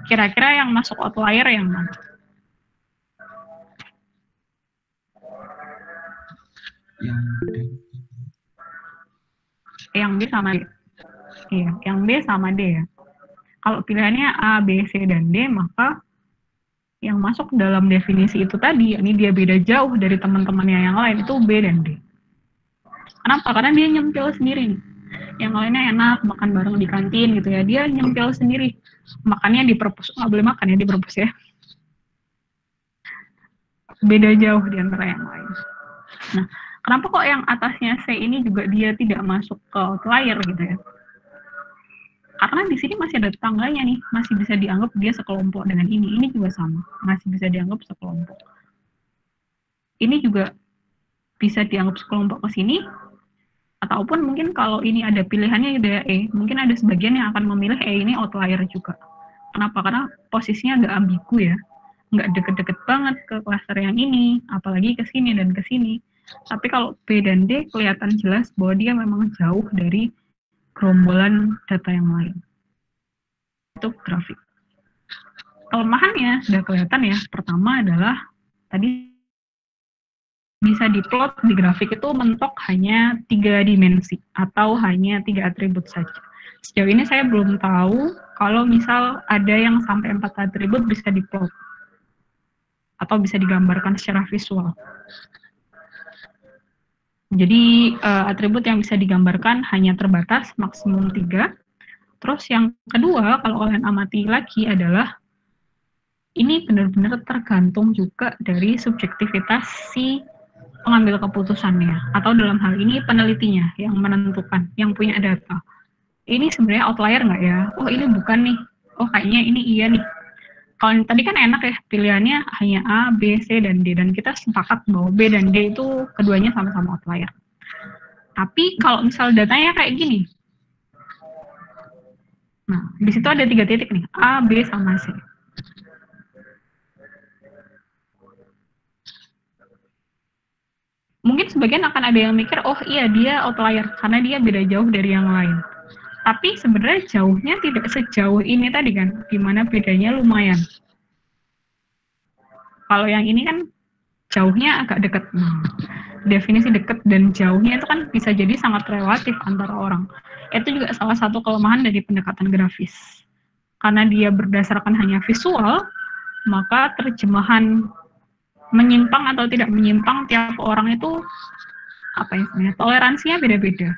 A: Kira-kira yang masuk outlier yang mana? Yang B sama D. Iya, yang B sama D ya. Kalau pilihannya A, B, C, dan D, maka yang masuk dalam definisi itu tadi, ini dia beda jauh dari teman-temannya yang lain, itu B dan D. Kenapa? Karena dia nyempil sendiri nih. Yang lainnya enak, makan bareng di kantin gitu ya. Dia nyempil sendiri. Makannya di perpus, nggak boleh makan ya di perpus ya. Beda jauh di antara yang lain. Nah, kenapa kok yang atasnya C ini juga dia tidak masuk ke outlier gitu ya? Karena di sini masih ada tetangganya nih, masih bisa dianggap dia sekelompok dengan ini. Ini juga sama, masih bisa dianggap sekelompok. Ini juga bisa dianggap sekelompok ke sini, ataupun mungkin kalau ini ada pilihannya gitu ya E, mungkin ada sebagian yang akan memilih E ini outlier juga. Kenapa? Karena posisinya agak ambigu ya, nggak deket-deket banget ke klaster yang ini, apalagi ke sini dan ke sini. Tapi kalau B dan D kelihatan jelas bahwa dia memang jauh dari gerombolan data yang lain. Itu grafik. Kelemahannya sudah kelihatan ya. Pertama adalah tadi bisa diplot di grafik itu mentok hanya 3 dimensi atau hanya 3 atribut saja. Sejauh ini saya belum tahu kalau misal ada yang sampai 4 atribut bisa diplot atau bisa digambarkan secara visual. Jadi atribut yang bisa digambarkan hanya terbatas, maksimum 3. Terus yang kedua, kalau kalian amati lagi adalah ini benar-benar tergantung juga dari subjektivitas si pengambil keputusannya, atau dalam hal ini penelitinya yang menentukan, yang punya data. Ini sebenarnya outlier nggak ya? Oh ini bukan nih. Oh kayaknya ini iya nih. Kalau tadi kan enak ya, pilihannya hanya A, B, C, dan D. Dan kita sepakat bahwa B dan D itu keduanya sama-sama outlier. Tapi kalau misal datanya kayak gini, nah di situ ada 3 titik nih, A, B, sama C. Mungkin sebagian akan ada yang mikir, oh iya dia outlier, karena dia beda jauh dari yang lain. Tapi sebenarnya jauhnya tidak sejauh ini tadi kan, dimana bedanya lumayan. Kalau yang ini kan jauhnya agak dekat. Definisi dekat dan jauhnya itu kan bisa jadi sangat relatif antara orang. Itu juga salah satu kelemahan dari pendekatan grafis. Karena dia berdasarkan hanya visual, maka terjemahan menyimpang atau tidak menyimpang tiap orang itu apa ya sebenarnya toleransinya beda-beda.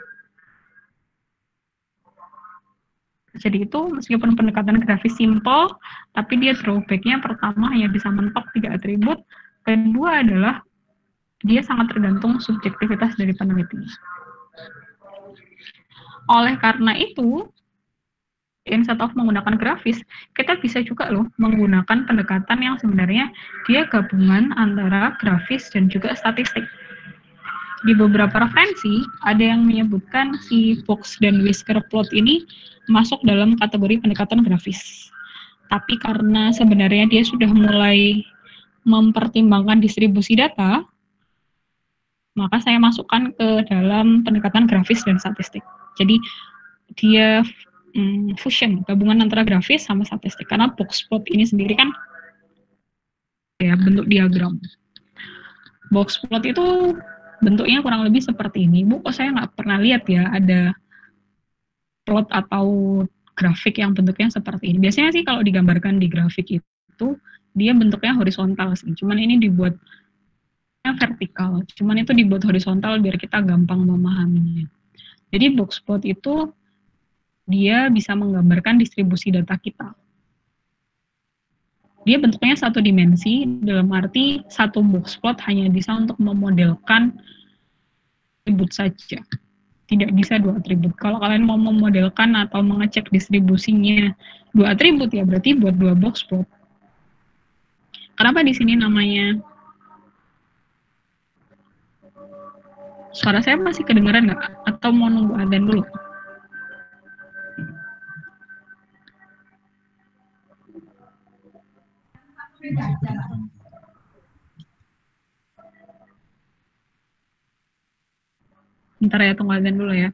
A: Jadi itu meskipun pendekatan grafis simple, tapi dia drawback-nya pertama hanya bisa mentok 3 atribut, kedua adalah dia sangat tergantung subjektivitas dari peneliti. Oleh karena itu, instead of menggunakan grafis, kita bisa juga loh menggunakan pendekatan yang sebenarnya dia gabungan antara grafis dan juga statistik. Di beberapa referensi, ada yang menyebutkan si box dan whisker plot ini masuk dalam kategori pendekatan grafis. Tapi karena sebenarnya dia sudah mulai mempertimbangkan distribusi data, maka saya masukkan ke dalam pendekatan grafis dan statistik. Jadi dia fusion, gabungan antara grafis sama statistik. Karena box plot ini sendiri kan ya bentuk diagram. Box plot itu bentuknya kurang lebih seperti ini. Bu, kok saya nggak pernah lihat ya ada plot atau grafik yang bentuknya seperti ini. Biasanya sih kalau digambarkan di grafik itu, dia bentuknya horizontal sih. Cuman ini dibuat vertikal. Cuman itu dibuat horizontal biar kita gampang memahaminya. Jadi box plot itu dia bisa menggambarkan distribusi data kita. Dia bentuknya satu dimensi, dalam arti satu box plot hanya bisa untuk memodelkan atribut saja. Tidak bisa 2 atribut. Kalau kalian mau memodelkan atau mengecek distribusinya 2 atribut, ya berarti buat 2 box plot. Kenapa di sini namanya? Suara saya masih kedengaran nggak? Atau mau nunggu adzan dulu? Bentar ya, tunggu adzan dulu ya.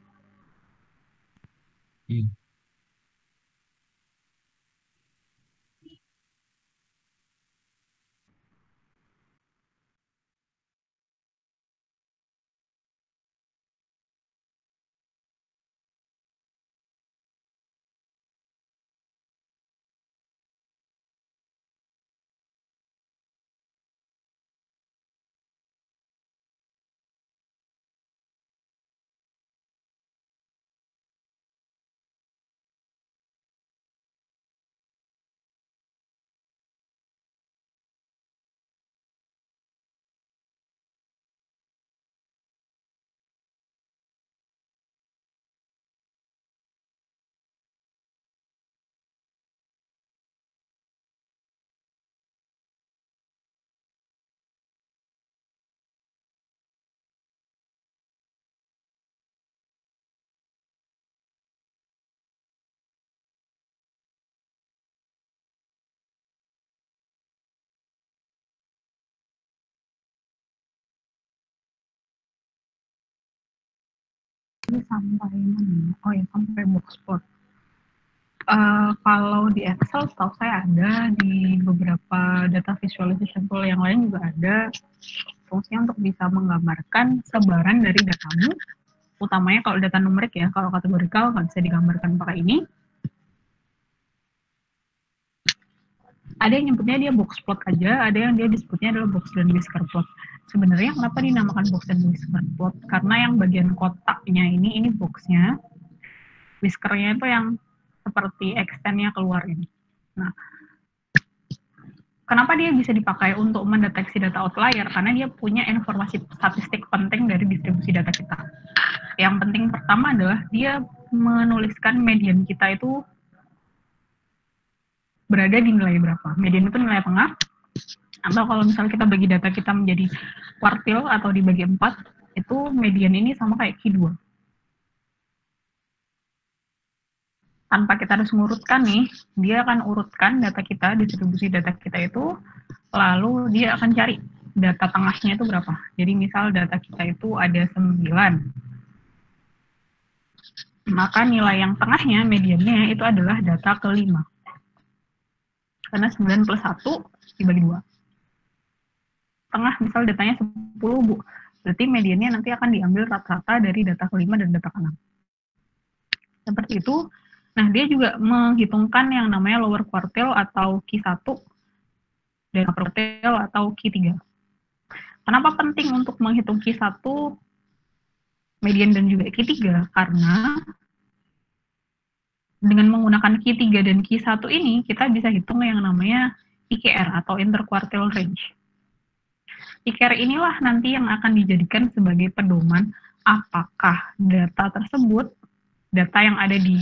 A: Ini sampai mana? Oh ya, sampai box plot. Kalau di Excel, setahu saya ada, di beberapa data visualization tool yang lain juga ada fungsinya untuk bisa menggambarkan sebaran dari datamu, utamanya kalau data numerik ya, kalau kategorikal nggak bisa digambarkan pakai ini. Ada yang nyebutnya dia box plot aja, ada yang dia disebutnya adalah box dan whisker plot. Sebenarnya kenapa dinamakan box dan whisker plot? Karena yang bagian kotaknya ini boxnya, whiskernya itu yang seperti extend-nya keluar ini. Nah, kenapa dia bisa dipakai untuk mendeteksi data outlier? Karena dia punya informasi statistik penting dari distribusi data kita. Yang penting pertama adalah dia menuliskan median kita itu berada di nilai berapa. Median itu nilai tengah, atau kalau misalnya kita bagi data kita menjadi kuartil atau dibagi 4, itu median ini sama kayak Q2. Tanpa kita harus mengurutkan nih, dia akan urutkan data kita, distribusi data kita itu, lalu dia akan cari data tengahnya itu berapa. Jadi misal data kita itu ada 9. Maka nilai yang tengahnya, mediannya, itu adalah data kelima. Karena 9 plus 1 dibagi 2. Tengah, misal datanya 10, Bu. Berarti mediannya nanti akan diambil rata-rata dari data kelima dan data keenam. Seperti itu. Nah, dia juga menghitungkan yang namanya lower quartile atau Q1 dan upper quartile atau Q3. Kenapa penting untuk menghitung Q1, median, dan juga Q3? Karena dengan menggunakan Q3 dan Q1 ini, kita bisa hitung yang namanya IKR atau interquartile range. IKR inilah nanti yang akan dijadikan sebagai pedoman apakah data tersebut, data yang ada di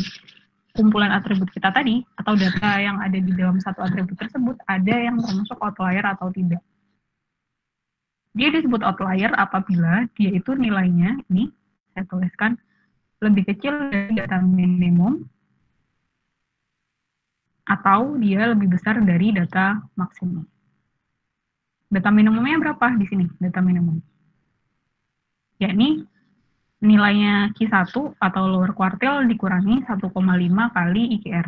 A: kumpulan atribut kita tadi, atau data yang ada di dalam satu atribut tersebut, ada yang termasuk outlier atau tidak. Dia disebut outlier apabila dia itu nilainya, ini saya tuliskan, lebih kecil dari data minimum, atau dia lebih besar dari data maksimum. Data minimumnya berapa di sini? Data minimum. Yakni nilainya Q1 atau lower quartile dikurangi 1,5 kali IKR.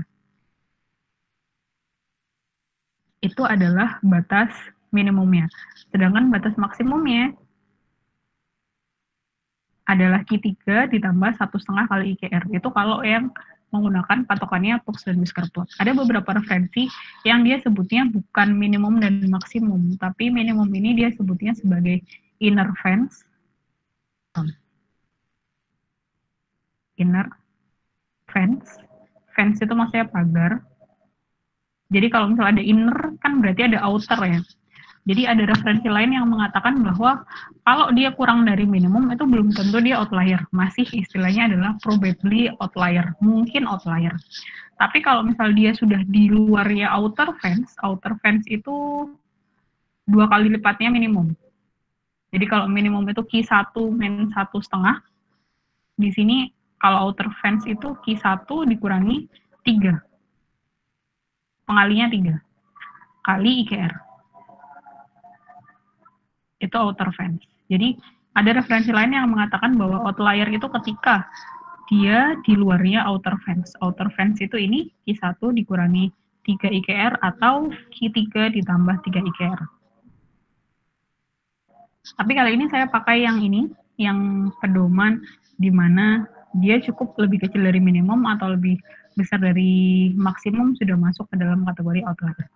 A: Itu adalah batas minimumnya. Sedangkan batas maksimumnya adalah Q3 ditambah 1,5 kali IKR. Itu kalau yang menggunakan patokannya Fuchs dan Whisker plot. Ada beberapa referensi yang dia sebutnya bukan minimum dan maksimum, tapi minimum ini dia sebutnya sebagai inner fence. Inner fence. Fence itu maksudnya pagar. Jadi kalau misalnya ada inner, kan berarti ada outer ya. Jadi ada referensi lain yang mengatakan bahwa kalau dia kurang dari minimum itu belum tentu dia outlier. Masih istilahnya adalah probably outlier, mungkin outlier. Tapi kalau misal dia sudah di luar ya outer fence itu 2 kali lipatnya minimum. Jadi kalau minimum itu Q1 min 1,5, di sini kalau outer fence itu Q1 dikurangi 3. Pengalinya 3 kali IKR. Itu outer fence. Jadi ada referensi lain yang mengatakan bahwa outlier itu ketika dia di luarnya outer fence. Outer fence itu ini Q1 dikurangi 3 IKR atau Q3 ditambah 3 IKR. Tapi kali ini saya pakai yang ini, yang pedoman di mana dia cukup lebih kecil dari minimum atau lebih besar dari maksimum sudah masuk ke dalam kategori outlier.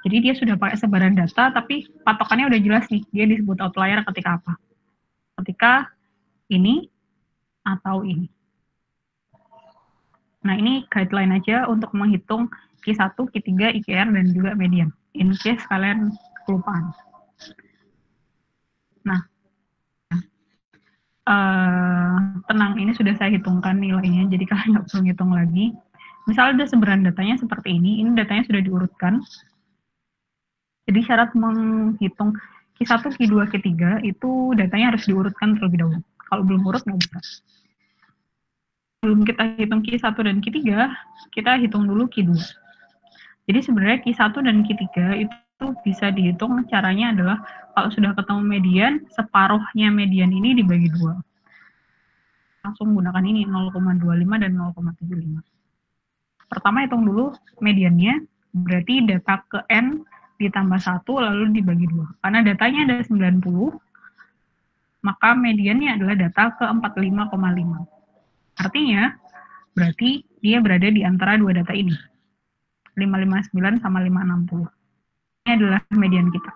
A: Jadi dia sudah pakai sebaran data, tapi patokannya udah jelas nih, dia disebut outlier ketika apa? Ketika ini atau ini. Nah, ini guideline aja untuk menghitung Q1, Q3, IKR, dan juga median. In case kalian kelupaan. Nah, tenang, ini sudah saya hitungkan nilainya, jadi kalian nggak perlu hitung lagi. Misalnya ada sebaran datanya seperti ini datanya sudah diurutkan. Jadi syarat menghitung Q1, Q2, Q3 itu datanya harus diurutkan terlebih dahulu. Kalau belum urut nggak bisa. Sebelum kita hitung Q1 dan Q3, kita hitung dulu Q2. Jadi sebenarnya Q1 dan Q3 itu bisa dihitung, caranya adalah kalau sudah ketemu median, separuhnya median ini dibagi 2. Langsung gunakan ini 0,25 dan 0,75. Pertama hitung dulu mediannya, berarti data ke N ditambah 1 lalu dibagi 2. Karena datanya ada 90, maka mediannya adalah data ke 45,5. Artinya, berarti dia berada di antara dua data ini. 559 sama 560. Ini adalah median kita.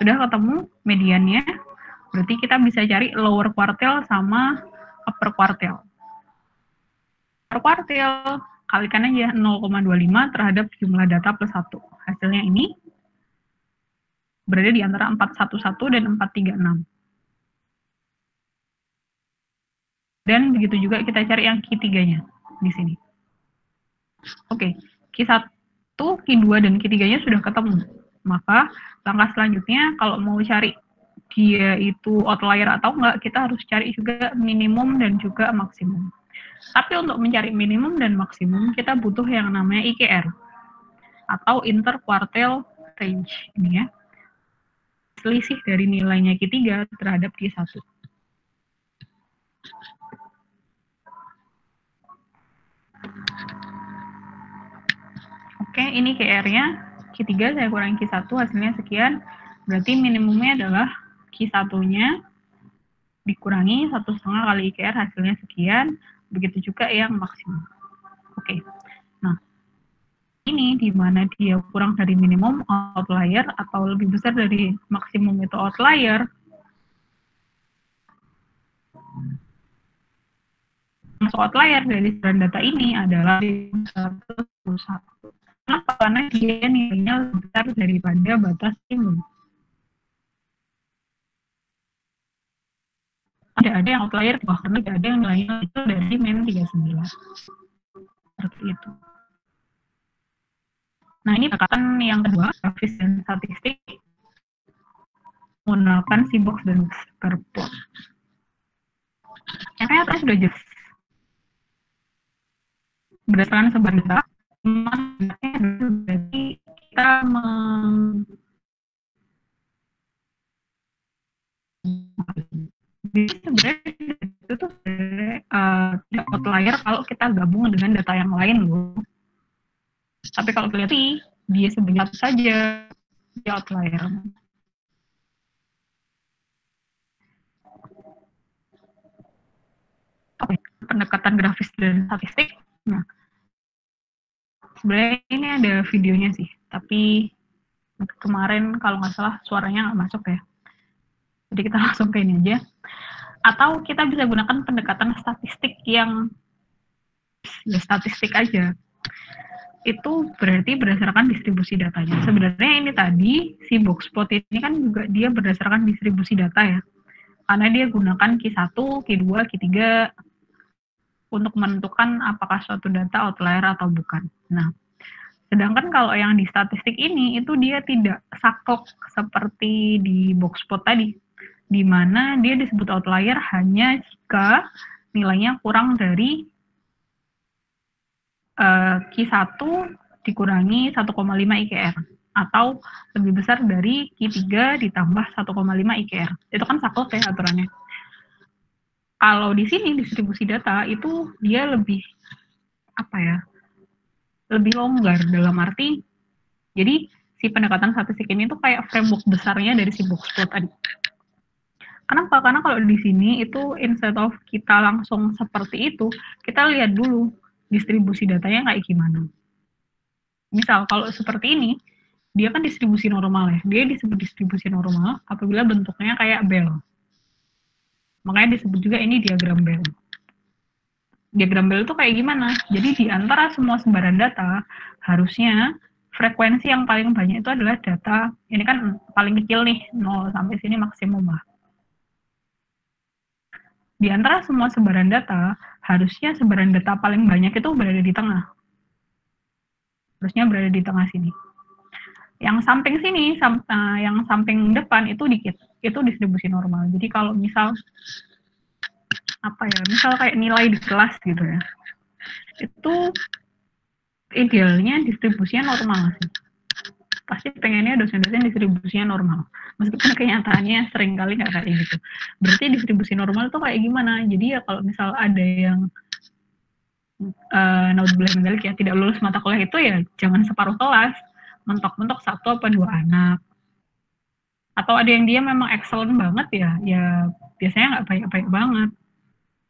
A: Sudah ketemu mediannya, berarti kita bisa cari lower quartile sama upper quartile. Upper quartile, kalikan aja 0,25 terhadap jumlah data plus 1. Hasilnya ini berada di antara 411 dan 436. Dan begitu juga kita cari yang Q3-nya di sini. Oke, Q1, Q2, dan Q3-nya sudah ketemu. Maka langkah selanjutnya kalau mau cari dia itu outlier atau enggak, kita harus cari juga minimum dan juga maksimum. Tapi untuk mencari minimum dan maksimum, kita butuh yang namanya IKR atau interquartile range ini ya. Selisih dari nilainya Q3 terhadap Q1. Oke, ini QR-nya. Q3 saya kurangi Q1, hasilnya sekian. Berarti minimumnya adalah Q1-nya dikurangi 1,5 kali IKR, hasilnya sekian. Begitu juga yang maksimum. Oke. Nah, ini di mana dia kurang dari minimum outlier atau lebih besar dari maksimum itu outlier. Masuk outlier dari data ini adalah 101. Kenapa? Karena dia nilainya lebih besar daripada batas minimum. Ada yang outlier, bahkan ada yang nilainya itu dari min 39. Seperti itu. Nah, ini pendekatan yang kedua, grafis dan statistik, menggunakan Seabox dan Whisperplot. Yang kayaknya sudah jelas. Berdasarkan sebar data, berarti kita jadi sebenarnya itu tuh tidak outlier kalau kita gabung dengan data yang lain loh. Tapi kalau kelihatan dia sebenarnya saja dia outlier. Oke, pendekatan grafis dan statistik. Nah, sebenarnya ini ada videonya sih, tapi kemarin kalau nggak salah suaranya nggak masuk ya. Jadi kita langsung ke ini aja. Atau kita bisa gunakan pendekatan statistik yang ya statistik aja. Itu berarti berdasarkan distribusi datanya. Sebenarnya ini tadi, si Boxplot ini kan juga dia berdasarkan distribusi data ya. Karena dia gunakan Q1, Q2, Q3 untuk menentukan apakah suatu data outlier atau bukan. Nah, sedangkan kalau yang di statistik ini, itu dia tidak saklek seperti di Boxplot tadi, di mana dia disebut outlier hanya jika nilainya kurang dari Q1 dikurangi 1,5 IKR atau lebih besar dari Q3 ditambah 1,5 IKR. Itu kan saklek ya aturannya. Kalau di sini distribusi data itu dia lebih apa ya? Lebih longgar dalam arti jadi si pendekatan statistik ini tuh kayak framework besarnya dari si Boxplot tadi. Kenapa? Karena kalau di sini itu instead of kita langsung seperti itu, kita lihat dulu distribusi datanya kayak gimana. Misal kalau seperti ini, dia kan distribusi normal ya. Dia disebut distribusi normal apabila bentuknya kayak bel. Makanya disebut juga ini diagram bel. Diagram bel itu kayak gimana? Jadi di antara semua sebaran data, harusnya frekuensi yang paling banyak itu adalah data, ini kan paling kecil nih, 0 sampai sini maksimum lah. Di antara semua sebaran data, harusnya sebaran data paling banyak itu berada di tengah. Harusnya berada di tengah sini. Yang samping sini, yang samping depan itu dikit. Itu distribusi normal. Jadi kalau misal, apa ya, misal kayak nilai di kelas gitu ya, itu idealnya distribusinya normal sih. Pasti pengennya dosen-dosen distribusinya normal. Meskipun kenyataannya sering kali nggak kayak gitu. Berarti distribusi normal itu kayak gimana? Jadi ya kalau misal ada yang naudzubillah min dzalik ya tidak lulus mata kuliah itu ya jangan separuh kelas, mentok-mentok 1 apa 2 anak. Atau ada yang dia memang excellent banget ya biasanya nggak baik-baik banget.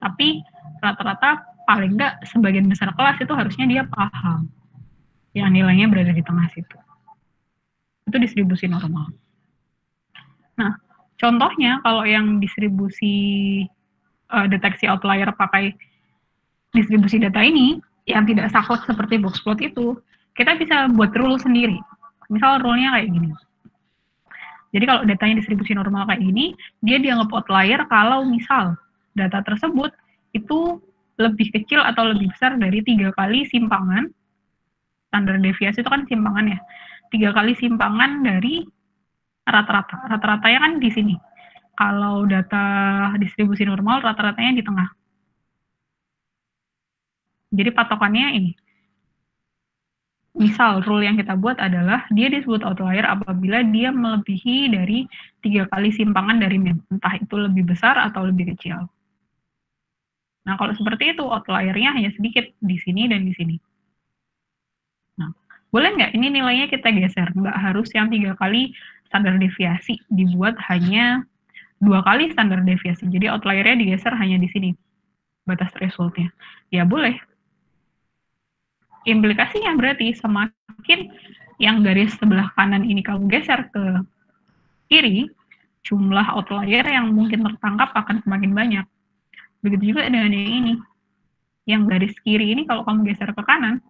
A: Tapi rata-rata paling nggak sebagian besar kelas itu harusnya dia paham yang nilainya berada di tengah situ. Itu distribusi normal. Nah, contohnya kalau yang distribusi deteksi outlier pakai distribusi data ini, yang tidak saklek seperti Boxplot itu, kita bisa buat rule sendiri. Misal rule-nya kayak gini. Jadi kalau datanya distribusi normal kayak gini, dia dianggap outlier kalau misal data tersebut itu lebih kecil atau lebih besar dari 3 kali simpangan, standar deviasi itu kan simpangan ya, 3 kali simpangan dari rata-rata. Rata-ratanya kan di sini. Kalau data distribusi normal, rata-ratanya di tengah. Jadi patokannya ini. Misal rule yang kita buat adalah dia disebut outlier apabila dia melebihi dari 3 kali simpangan dari min, entah itu lebih besar atau lebih kecil. Nah, kalau seperti itu outliernya hanya sedikit di sini dan di sini. Nah, Boleh nggak ini nilainya kita geser? Nggak harus yang 3 kali standar deviasi, dibuat hanya 2 kali standar deviasi. Jadi outlier-nya digeser hanya di sini, batas threshold-nya. Ya boleh. Implikasinya berarti semakin yang garis sebelah kanan ini kamu geser ke kiri, jumlah outlier yang mungkin tertangkap akan semakin banyak. Begitu juga dengan yang ini. Yang garis kiri ini kalau kamu geser ke kanan,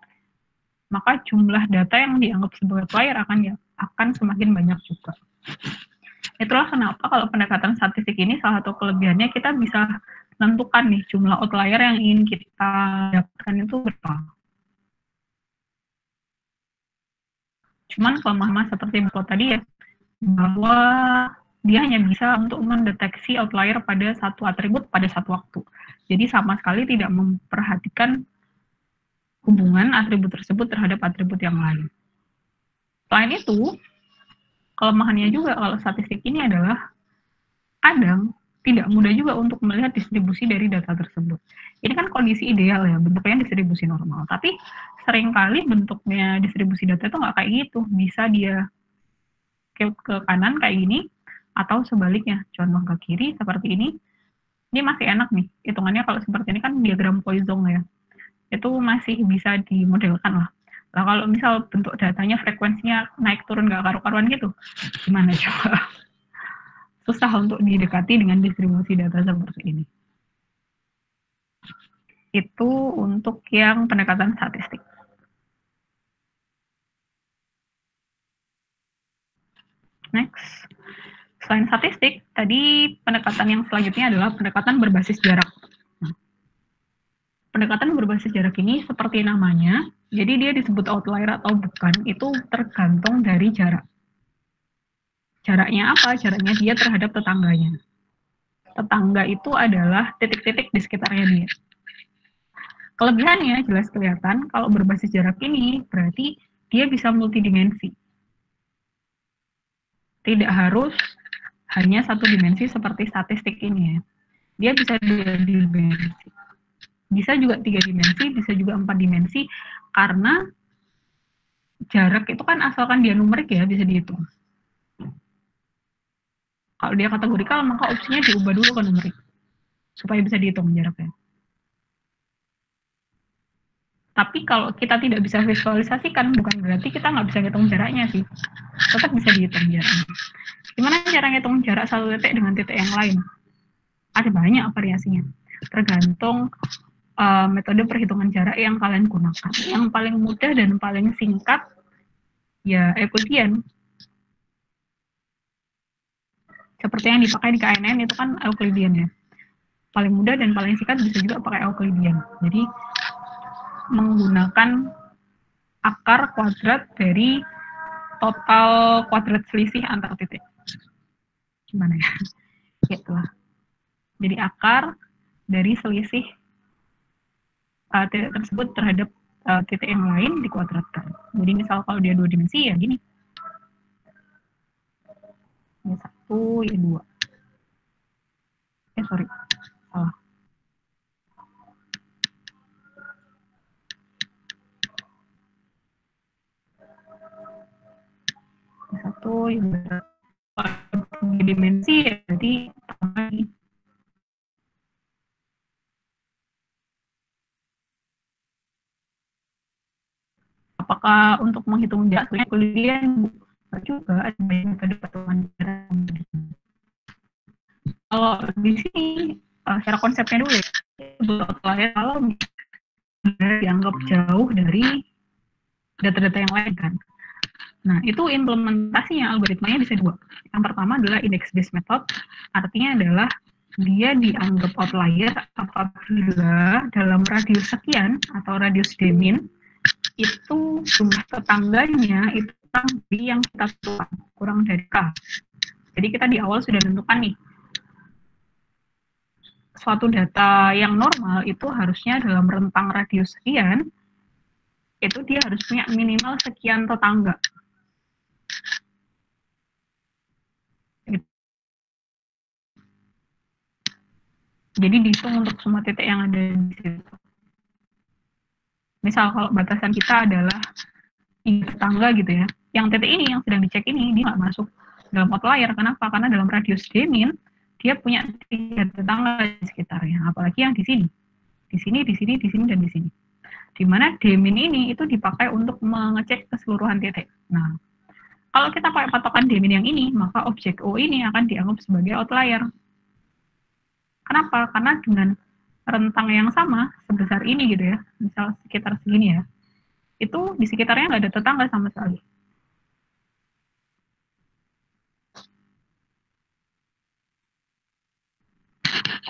A: maka jumlah data yang dianggap sebagai outlier akan semakin banyak juga. Itulah kenapa kalau pendekatan statistik ini salah satu kelebihannya kita bisa menentukan nih jumlah outlier yang ingin kita dapatkan itu berapa. Cuman pemahaman seperti Bapak tadi ya, bahwa dia hanya bisa untuk mendeteksi outlier pada satu atribut pada satu waktu. Jadi sama sekali tidak memperhatikan hubungan atribut tersebut terhadap atribut yang lain. Selain itu, kelemahannya juga kalau statistik ini adalah kadang tidak mudah juga untuk melihat distribusi dari data tersebut. Ini kan kondisi ideal ya, bentuknya distribusi normal. Tapi seringkali bentuknya distribusi data itu nggak kayak gitu. Bisa dia ke kanan kayak gini, atau sebaliknya, condong ke kiri seperti ini. Ini masih enak nih, hitungannya kalau seperti ini kan diagram Poisson ya. Itu masih bisa dimodelkan lah. Nah kalau misal bentuk datanya frekuensinya naik turun nggak karu-karuan gitu, gimana coba? Susah untuk didekati dengan distribusi data seperti ini. Itu untuk yang pendekatan statistik. Next. Selain statistik, tadi pendekatan yang selanjutnya adalah pendekatan berbasis jarak. Pendekatan berbasis jarak ini seperti namanya, jadi dia disebut outlier atau bukan, itu tergantung dari jarak. Jaraknya apa? Jaraknya dia terhadap tetangganya. Tetangga itu adalah titik-titik di sekitarnya dia. Kelebihannya jelas kelihatan, kalau berbasis jarak ini berarti dia bisa multidimensi. Tidak harus hanya satu dimensi seperti statistik ini ya. Dia bisa 2 dimensi. Bisa juga 3 dimensi, bisa juga 4 dimensi, karena jarak itu kan asalkan dia numerik ya, bisa dihitung. Kalau dia kategorikal, maka opsinya diubah dulu ke numerik, supaya bisa dihitung jaraknya. Tapi kalau kita tidak bisa visualisasikan, bukan berarti kita nggak bisa hitung jaraknya sih. Tetap bisa dihitung jaraknya. Gimana cara ngitung jarak satu titik dengan titik yang lain? Ada banyak variasinya. Tergantung metode perhitungan jarak yang kalian gunakan. Yang paling mudah dan paling singkat, ya Euclidean. Seperti yang dipakai di KNN itu kan Euclidean ya. Paling mudah dan paling singkat bisa juga pakai Euclidean. Jadi menggunakan akar kuadrat dari total kuadrat selisih antar titik. Gimana ya? Itulah. Jadi akar dari selisih titik tersebut terhadap titik yang lain dikuadratkan. Jadi misal kalau dia 2 dimensi ya gini. Ini 1, ya 2. Sorry. Salah. Satu yang dimensi ya jadi apakah untuk menghitung jaraknya Euclidean juga ada banyak metode perhitungan jarak. Kalau di sini secara konsepnya dulu ya, kalau dianggap jauh dari data-data yang lain kan. Nah, itu implementasinya algoritmanya bisa 2. Yang pertama adalah index based method, artinya adalah dia dianggap outlier apabila dalam radius sekian atau radius d-min itu jumlah tetangganya itu yang kita tentukan, kurang dari K. Jadi kita di awal sudah tentukan nih, suatu data yang normal itu harusnya dalam rentang radius sekian, itu dia harus punya minimal sekian tetangga. Jadi dihitung untuk semua titik yang ada di situ. Misal kalau batasan kita adalah tetangga gitu ya. Yang titik ini yang sedang dicek ini dia nggak masuk dalam outlier. Kenapa? Karena dalam radius Demin dia punya 3 tetangga di sekitarnya. Apalagi yang di sini, di sini, di sini, di sini, dan di sini. Di mana Demin ini itu dipakai untuk mengecek keseluruhan titik. Nah, kalau kita pakai patokan Demin yang ini, maka objek O ini akan dianggap sebagai outlier. Kenapa? Karena dengan rentang yang sama sebesar ini gitu ya, misal sekitar segini ya, itu di sekitarnya nggak ada tetangga sama sekali.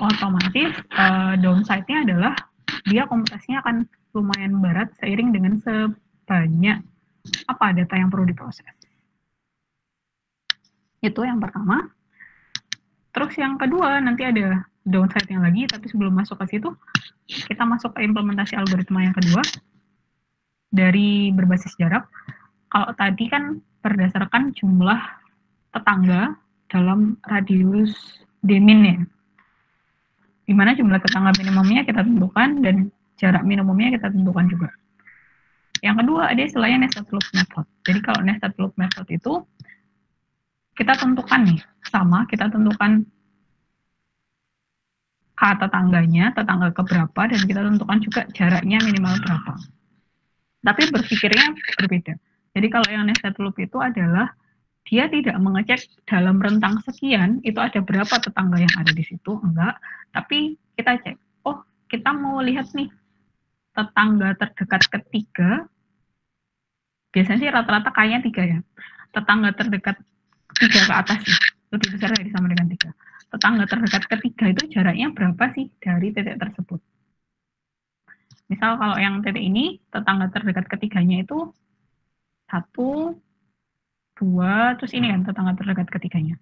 A: Otomatis downside-nya adalah dia komputasinya akan lumayan berat seiring dengan sebanyak apa data yang perlu diproses. Itu yang pertama. Terus yang kedua nanti ada downside-nya lagi, tapi sebelum masuk ke situ, kita masuk ke implementasi algoritma yang kedua dari berbasis jarak. Kalau tadi kan berdasarkan jumlah tetangga dalam radius Demin ya, di mana jumlah tetangga minimumnya kita tentukan dan jarak minimumnya kita tentukan juga. Yang kedua ada istilahnya nested loop method. Jadi kalau nested loop method itu kita tentukan nih, sama kita tentukan K tetangganya, tetangga keberapa, dan kita tentukan juga jaraknya minimal berapa. Tapi berpikirnya berbeda. Jadi kalau yang nested loop itu adalah dia tidak mengecek dalam rentang sekian itu ada berapa tetangga yang ada di situ, enggak. Tapi kita cek, oh kita mau lihat nih tetangga terdekat ketiga, biasanya sih rata-rata kayaknya 3 ya. Tetangga terdekat 3 ke atas sih, lebih besar dari sama dengan 3. Tetangga terdekat ketiga itu jaraknya berapa sih dari titik tersebut. Misal kalau yang titik ini, tetangga terdekat ketiganya itu 1, 2, terus ini kan tetangga terdekat ketiganya.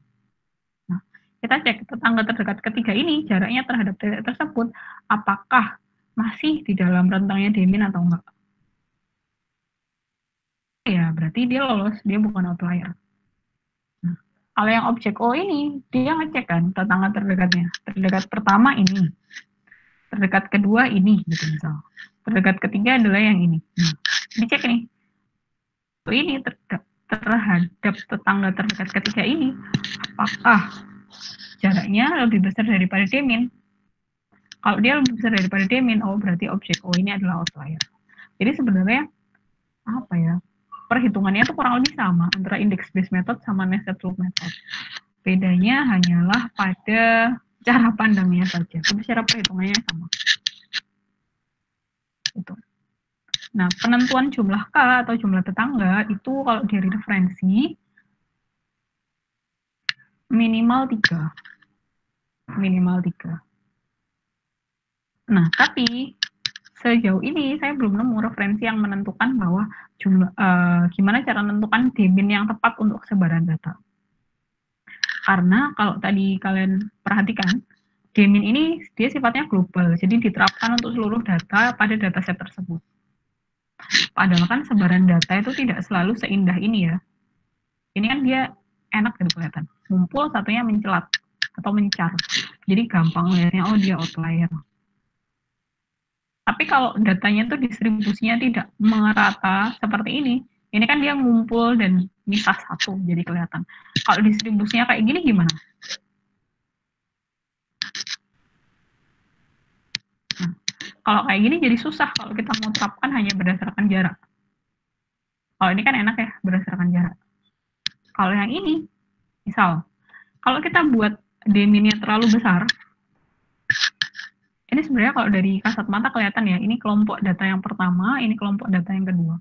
A: Nah, kita cek tetangga terdekat ketiga ini jaraknya terhadap titik tersebut, apakah masih di dalam rentangnya Demin atau enggak. Ya, berarti dia lolos, dia bukan outlier. Nah, kalau yang objek O ini, dia ngecek kan tetangga terdekatnya. Terdekat pertama ini, terdekat kedua ini, gitu misal. Terdekat ketiga adalah yang ini. Nah, dicek nih, ini terhadap tetangga terdekat ketiga ini, apakah jaraknya lebih besar daripada Demin? Kalau dia lebih besar daripada Demin, oh berarti objek O ini adalah outlier. Jadi sebenarnya apa ya? Perhitungannya itu kurang lebih sama antara index based method sama nested loop method. Bedanya hanyalah pada cara pandangnya saja, tapi secara perhitungannya sama. Itu. Nah, penentuan jumlah K atau jumlah tetangga itu kalau dari referensi minimal 3. Minimal 3. Nah, tapi sejauh ini saya belum nemu referensi yang menentukan bahwa jumlah gimana cara menentukan Demin yang tepat untuk sebaran data. Karena kalau tadi kalian perhatikan, Demin ini dia sifatnya global, jadi diterapkan untuk seluruh data pada dataset tersebut. Padahal kan sebaran data itu tidak selalu seindah ini ya. Ini kan dia enak gitu kelihatan. Ngumpul satunya mencelat atau mencar. Jadi gampang lihatnya, oh dia outlier. Tapi kalau datanya itu distribusinya tidak merata seperti ini kan dia ngumpul dan misah satu, jadi kelihatan. Kalau distribusinya kayak gini gimana? Nah, kalau kayak gini jadi susah kalau kita mau terapkan hanya berdasarkan jarak. Kalau ini kan enak ya, berdasarkan jarak. Kalau yang ini, misal, kalau kita buat Deminnya terlalu besar, ini sebenarnya kalau dari kasat mata kelihatan ya, ini kelompok data yang pertama, ini kelompok data yang kedua.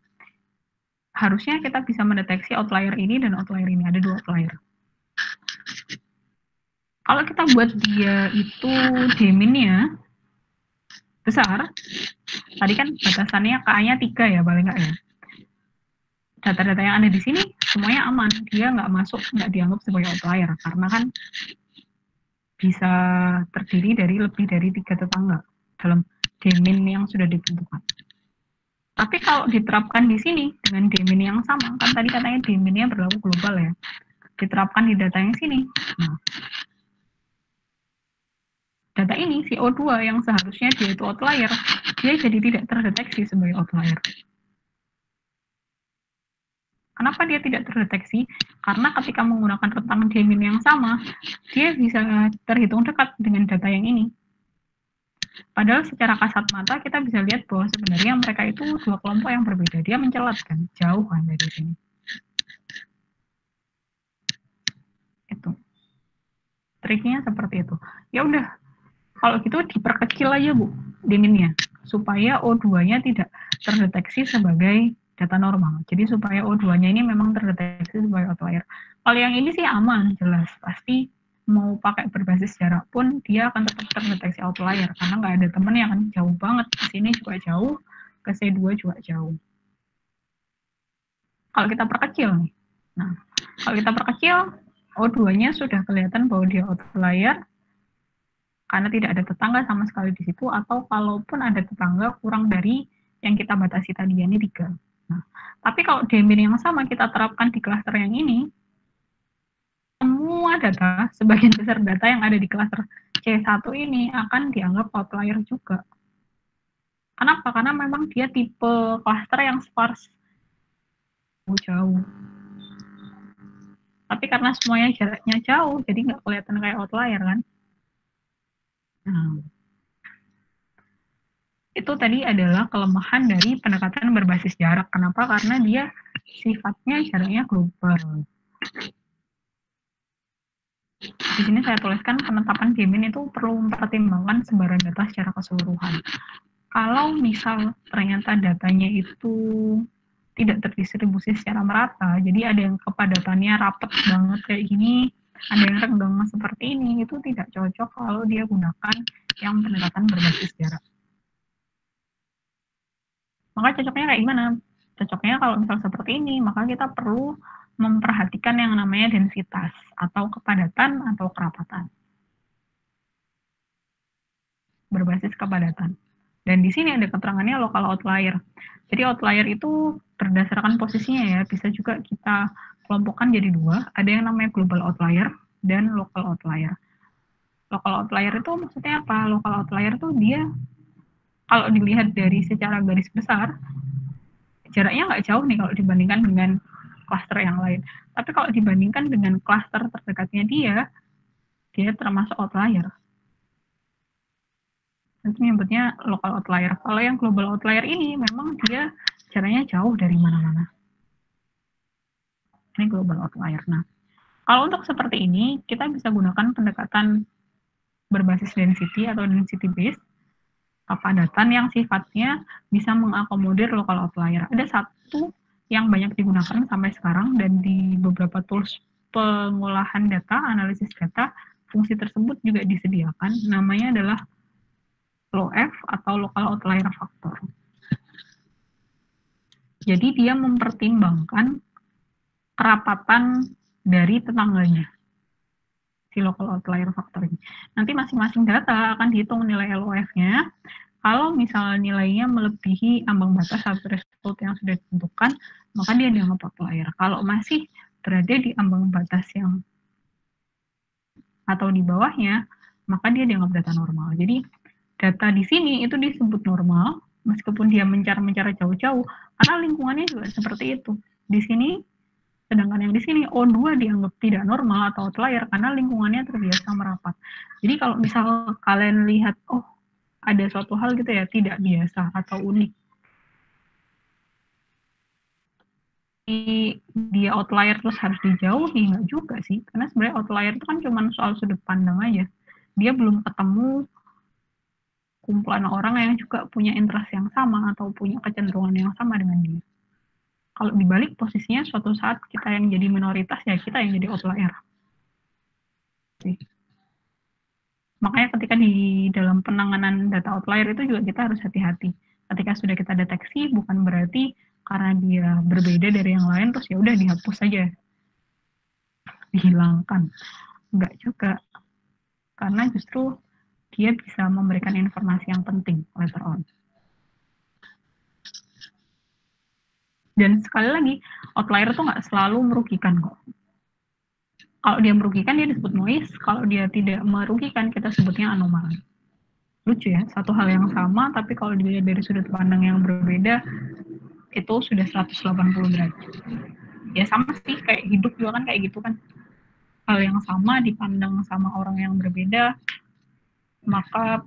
A: Harusnya kita bisa mendeteksi outlier ini dan outlier ini, ada 2 outlier. Kalau kita buat dia itu Deminnya besar, tadi kan batasannya K-nya 3 ya, paling nggak ya. Data-data yang ada di sini semuanya aman, dia nggak masuk, nggak dianggap sebagai outlier, karena kan bisa terdiri dari lebih dari 3 tetangga dalam Demin yang sudah ditentukan. Tapi kalau diterapkan di sini dengan Demin yang sama, kan tadi katanya Deminnya berlaku global ya, diterapkan di data yang sini. Nah, data ini CO2 yang seharusnya dia itu outlier, dia jadi tidak terdeteksi sebagai outlier. Kenapa dia tidak terdeteksi? Karena ketika menggunakan rentang Diemin yang sama, dia bisa terhitung dekat dengan data yang ini. Padahal secara kasat mata kita bisa lihat bahwa sebenarnya mereka itu dua kelompok yang berbeda. Dia mencelat kan, jauh kan dari sini. Itu. Triknya seperti itu. Ya udah, kalau gitu diperkecil aja Bu, Dieminnya, supaya O2-nya tidak terdeteksi sebagai data normal. Jadi supaya O2-nya ini memang terdeteksi sebagai outlier. Kalau yang ini sih aman, jelas. Pasti mau pakai berbasis jarak pun dia akan tetap terdeteksi outlier karena nggak ada temen yang kan jauh banget. Ke sini juga jauh, ke C2 juga jauh. Kalau kita perkecil nih. Nah, kalau kita perkecil, O2-nya sudah kelihatan bahwa dia outlier karena tidak ada tetangga sama sekali di situ, atau kalaupun ada tetangga kurang dari yang kita batasi tadi, ini 3. Nah, tapi kalau Diemin yang sama kita terapkan di klaster yang ini, semua data, sebagian besar data yang ada di klaster C1 ini akan dianggap outlier juga. Kenapa? Karena memang dia tipe klaster yang sparse, jauh. Tapi karena semuanya jaraknya jauh, jadi nggak kelihatan kayak outlier kan. Nah, itu tadi adalah kelemahan dari pendekatan berbasis jarak. Kenapa? Karena dia sifatnya jaraknya global. Di sini saya tuliskan penetapan Diemin itu perlu mempertimbangkan sebaran data secara keseluruhan. Kalau misal ternyata datanya itu tidak terdistribusi secara merata, jadi ada yang kepadatannya rapat banget kayak gini, ada yang renggang seperti ini, itu tidak cocok kalau dia gunakan yang pendekatan berbasis jarak. Maka cocoknya kayak gimana? Cocoknya kalau misal seperti ini, maka kita perlu memperhatikan yang namanya densitas atau kepadatan atau kerapatan. Berbasis kepadatan. Dan di sini ada keterangannya local outlier. Jadi outlier itu berdasarkan posisinya ya, bisa juga kita kelompokkan jadi 2. Ada yang namanya global outlier dan local outlier. Local outlier itu maksudnya apa? Local outlier itu dia kalau dilihat dari secara garis besar, jaraknya nggak jauh nih kalau dibandingkan dengan klaster yang lain. Tapi kalau dibandingkan dengan klaster terdekatnya dia termasuk outlier. Itu menyebutnya local outlier. Kalau yang global outlier ini memang dia jaraknya jauh dari mana-mana. Ini global outlier. Nah, kalau untuk seperti ini, kita bisa gunakan pendekatan berbasis density atau density based, kepadatan yang sifatnya bisa mengakomodir local outlier. Ada satu yang banyak digunakan sampai sekarang dan di beberapa tools pengolahan data, analisis data, fungsi tersebut juga disediakan. Namanya adalah LOF atau local outlier factor. Jadi dia mempertimbangkan kerapatan dari tetangganya, si local outlier factor ini. Nanti masing-masing data akan dihitung nilai LOF-nya. Kalau misalnya nilainya melebihi ambang batas atau threshold yang sudah ditentukan, maka dia dianggap outlier. Kalau masih berada di ambang batas yang atau di bawahnya, maka dia dianggap data normal. Jadi data di sini itu disebut normal, meskipun dia mencar-mencar jauh-jauh, karena lingkungannya juga seperti itu. Di sini, sedangkan yang di sini O2 dianggap tidak normal atau outlier karena lingkungannya terbiasa merapat. Jadi kalau misal kalian lihat, oh ada suatu hal gitu ya, tidak biasa atau unik, dia outlier terus harus dijauhi, nggak juga sih, karena sebenarnya outlier itu kan cuma soal sudut pandang aja. Dia belum ketemu kumpulan orang yang juga punya interest yang sama atau punya kecenderungan yang sama dengan dia. Kalau dibalik posisinya suatu saat kita yang jadi minoritas, ya kita yang jadi outlier. Makanya ketika di dalam penanganan data outlier itu juga kita harus hati-hati. Ketika sudah kita deteksi, bukan berarti karena dia berbeda dari yang lain, terus ya udah dihapus saja, dihilangkan. Enggak juga. Karena justru dia bisa memberikan informasi yang penting later on. Dan sekali lagi, outlier itu nggak selalu merugikan kok. Kalau dia merugikan, dia disebut noise. Kalau dia tidak merugikan, kita sebutnya anomali. Lucu ya, satu hal yang sama, tapi kalau dilihat dari sudut pandang yang berbeda, itu sudah 180 derajat. Ya sama sih, kayak hidup juga kan kayak gitu kan. Hal yang sama dipandang sama orang yang berbeda, maka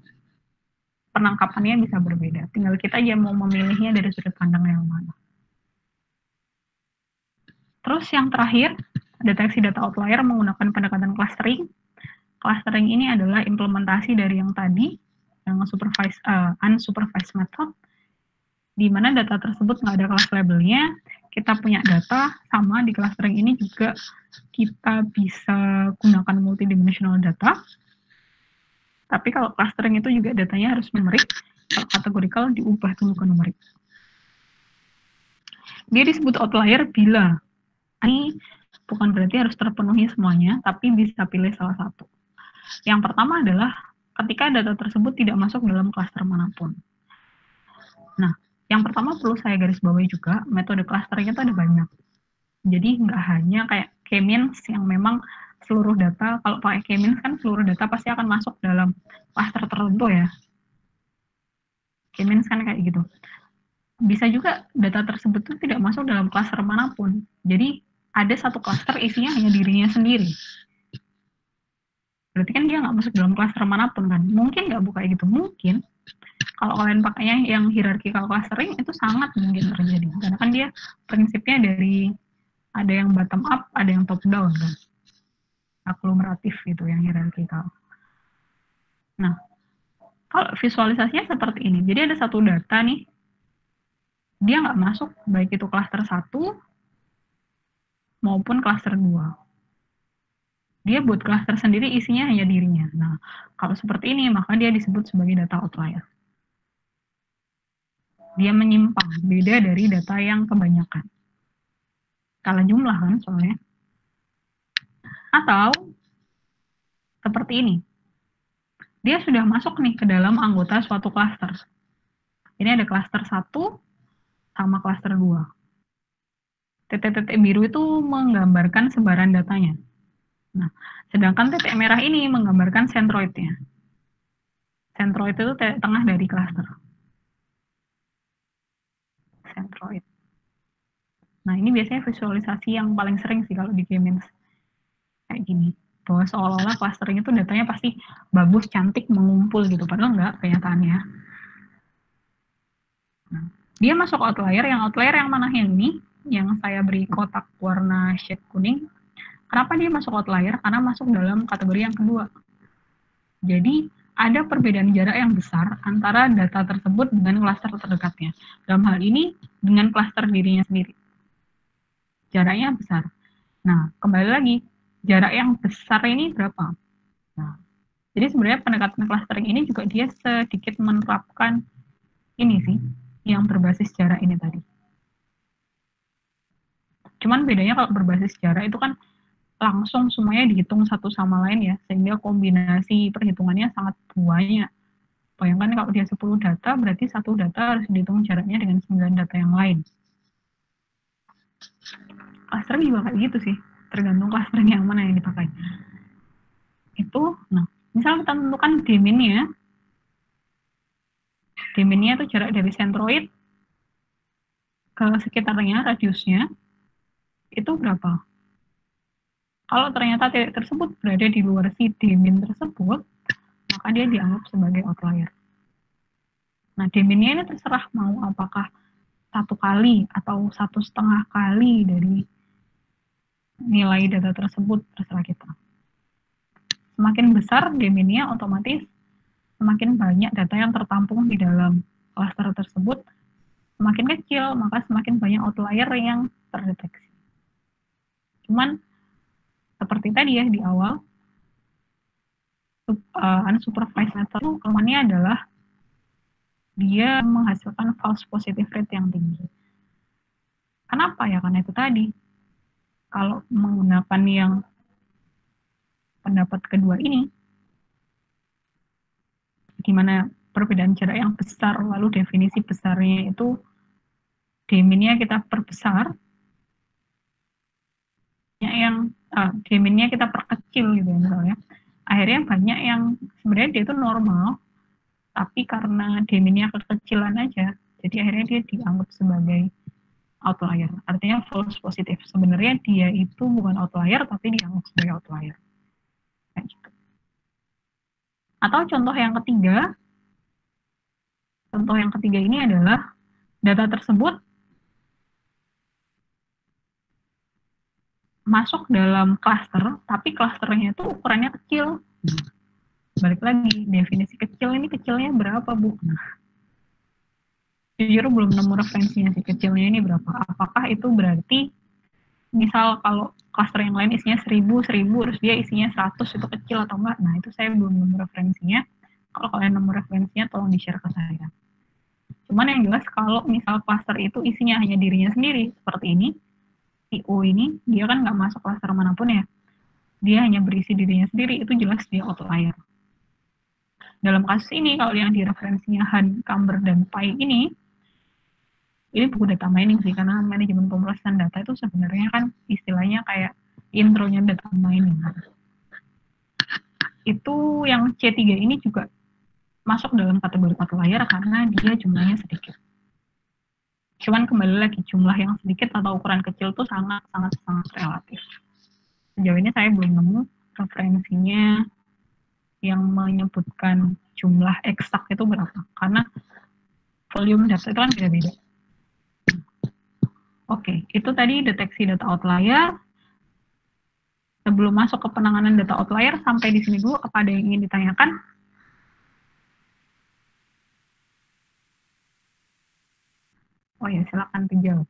A: penangkapannya bisa berbeda. Tinggal kita aja mau memilihnya dari sudut pandang yang mana. Terus yang terakhir, deteksi data outlier menggunakan pendekatan clustering. Clustering ini adalah implementasi dari yang tadi, yang unsupervised method, di mana data tersebut nggak ada class labelnya, kita punya data, sama di clustering ini juga kita bisa gunakan multidimensional data, tapi kalau clustering itu juga datanya harus numerik, kalau kategorikal diubah dulu ke numerik. Dia disebut outlier bila ini bukan berarti harus terpenuhi semuanya, tapi bisa pilih salah satu. Yang pertama adalah ketika data tersebut tidak masuk dalam klaster manapun. Nah, yang pertama perlu saya garis bawahi juga, metode clustering itu ada banyak. Jadi nggak hanya kayak K-means yang memang seluruh data, kalau pakai K-means kan seluruh data pasti akan masuk dalam klaster tertentu ya. K-means kan kayak gitu. Bisa juga data tersebut itu tidak masuk dalam klaster manapun. Jadi ada satu klaster isinya hanya dirinya sendiri. Berarti kan dia nggak masuk dalam klaster manapun kan. Mungkin nggak buka gitu, mungkin. Kalau kalian pakainya yang hierarchical clustering itu sangat mungkin terjadi. Karena kan dia prinsipnya dari ada yang bottom up, ada yang top down kan. Aglomeratif gitu yang hierarchical. Nah, kalau visualisasinya seperti ini. Jadi ada satu data nih, dia nggak masuk baik itu klaster 1 maupun klaster 2. Dia buat klaster sendiri isinya hanya dirinya. Nah, kalau seperti ini maka dia disebut sebagai data outlier. Dia menyimpang, beda dari data yang kebanyakan. Kalah jumlah kan soalnya. Atau seperti ini. Dia sudah masuk nih ke dalam anggota suatu klaster. Ini ada klaster 1 sama klaster 2. Titik-titik biru itu menggambarkan sebaran datanya. Nah, sedangkan titik merah ini menggambarkan centroidnya. Centroid itu tengah dari klaster. Centroid. Nah, ini biasanya visualisasi yang paling sering sih kalau di K-means. Kayak gini. Bahwa seolah-olah clustering itu datanya pasti bagus, cantik, mengumpul gitu. Padahal enggak kenyataannya. Nah, dia masuk outlier. Yang outlier yang mana yang ini? Yang saya beri kotak warna shade kuning. Kenapa dia masuk outlier? Karena masuk dalam kategori yang kedua. Jadi, ada perbedaan jarak yang besar antara data tersebut dengan klaster terdekatnya. Dalam hal ini, dengan klaster dirinya sendiri. Jaraknya besar. Nah, kembali lagi, jarak yang besar ini berapa? Nah, jadi sebenarnya pendekatan clustering ini juga dia sedikit menerapkan ini sih, yang berbasis jarak ini tadi. Cuman bedanya kalau berbasis jarak itu kan langsung semuanya dihitung satu sama lain ya, sehingga kombinasi perhitungannya sangat banyak. Bayangkan kalau dia 10 data, berarti satu data harus dihitung jaraknya dengan 9 data yang lain. Clustering juga kayak gitu sih, tergantung clustering yang mana yang dipakai. Itu, nah, misal kita tentukan dimennya itu jarak dari centroid ke sekitarnya, radiusnya, itu berapa? Kalau ternyata titik tersebut berada di luar si dimen tersebut, maka dia dianggap sebagai outlier. Nah, dimennya ini terserah mau apakah 1 kali atau 1,5 kali dari nilai data tersebut, terserah kita. Semakin besar dimennya, otomatis semakin banyak data yang tertampung di dalam cluster tersebut. Semakin kecil, maka semakin banyak outlier yang terdeteksi. Cuman seperti tadi ya di awal, unsupervised method itu kelemahannya adalah dia menghasilkan false positive rate yang tinggi. Kenapa ya? Karena itu tadi, kalau menggunakan yang pendapat kedua ini, di mana perbedaan jarak yang besar, lalu definisi besarnya itu dimennya kita perbesar, yang dimennya kita perkecil gitu ya misalnya. Akhirnya banyak yang sebenarnya dia itu normal, tapi karena dimennya kekecilan aja, jadi akhirnya dia dianggap sebagai outlier. Artinya false positif. Sebenarnya dia itu bukan outlier, tapi dianggap sebagai outlier. Kayak gitu. Atau contoh yang ketiga ini adalah data tersebut masuk dalam klaster, tapi klasternya itu ukurannya kecil. Balik lagi, definisi kecil ini kecilnya berapa, Bu? Jujur belum nemu referensinya sih, kecilnya ini berapa. Apakah itu berarti, misal kalau klaster yang lain isinya 1000, terus dia isinya 100, itu kecil atau enggak? Nah, itu saya belum nemu referensinya. Kalau kalian nemu referensinya, tolong di-share ke saya. Cuman yang jelas, kalau misal klaster itu isinya hanya dirinya sendiri, seperti ini, si U ini, dia kan nggak masuk klaster manapun ya. Dia hanya berisi dirinya sendiri, itu jelas dia outlier. Dalam kasus ini, kalau yang di referensinya Han, Camber, dan Pai ini buku data mining sih, karena manajemen pemrosesan data itu sebenarnya kan istilahnya kayak intronya data mining. Itu yang C3 ini juga masuk dalam kategori outlier karena dia jumlahnya sedikit. Cuman kembali lagi, jumlah yang sedikit atau ukuran kecil itu sangat relatif. Sejauh ini saya belum nemu referensinya yang menyebutkan jumlah eksak itu berapa, karena volume data itu kan beda-beda. Oke, itu tadi deteksi data outlier. Sebelum masuk ke penanganan data outlier, sampai di sini dulu, apa ada yang ingin ditanyakan? Oh ya, silakan dijawab.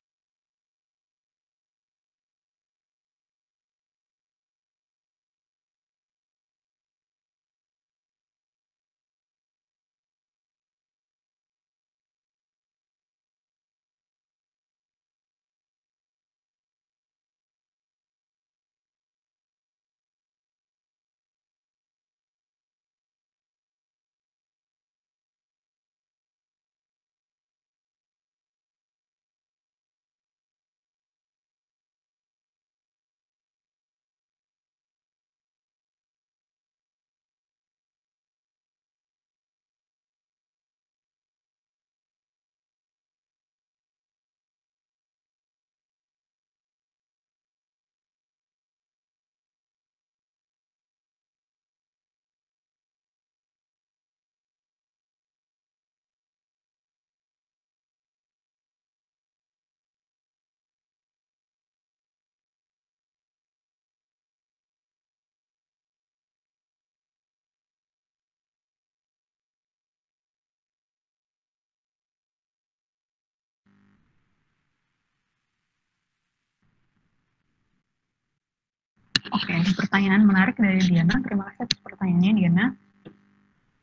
A: Oke, pertanyaan menarik dari Diana. Terima kasih atas pertanyaannya, Diana.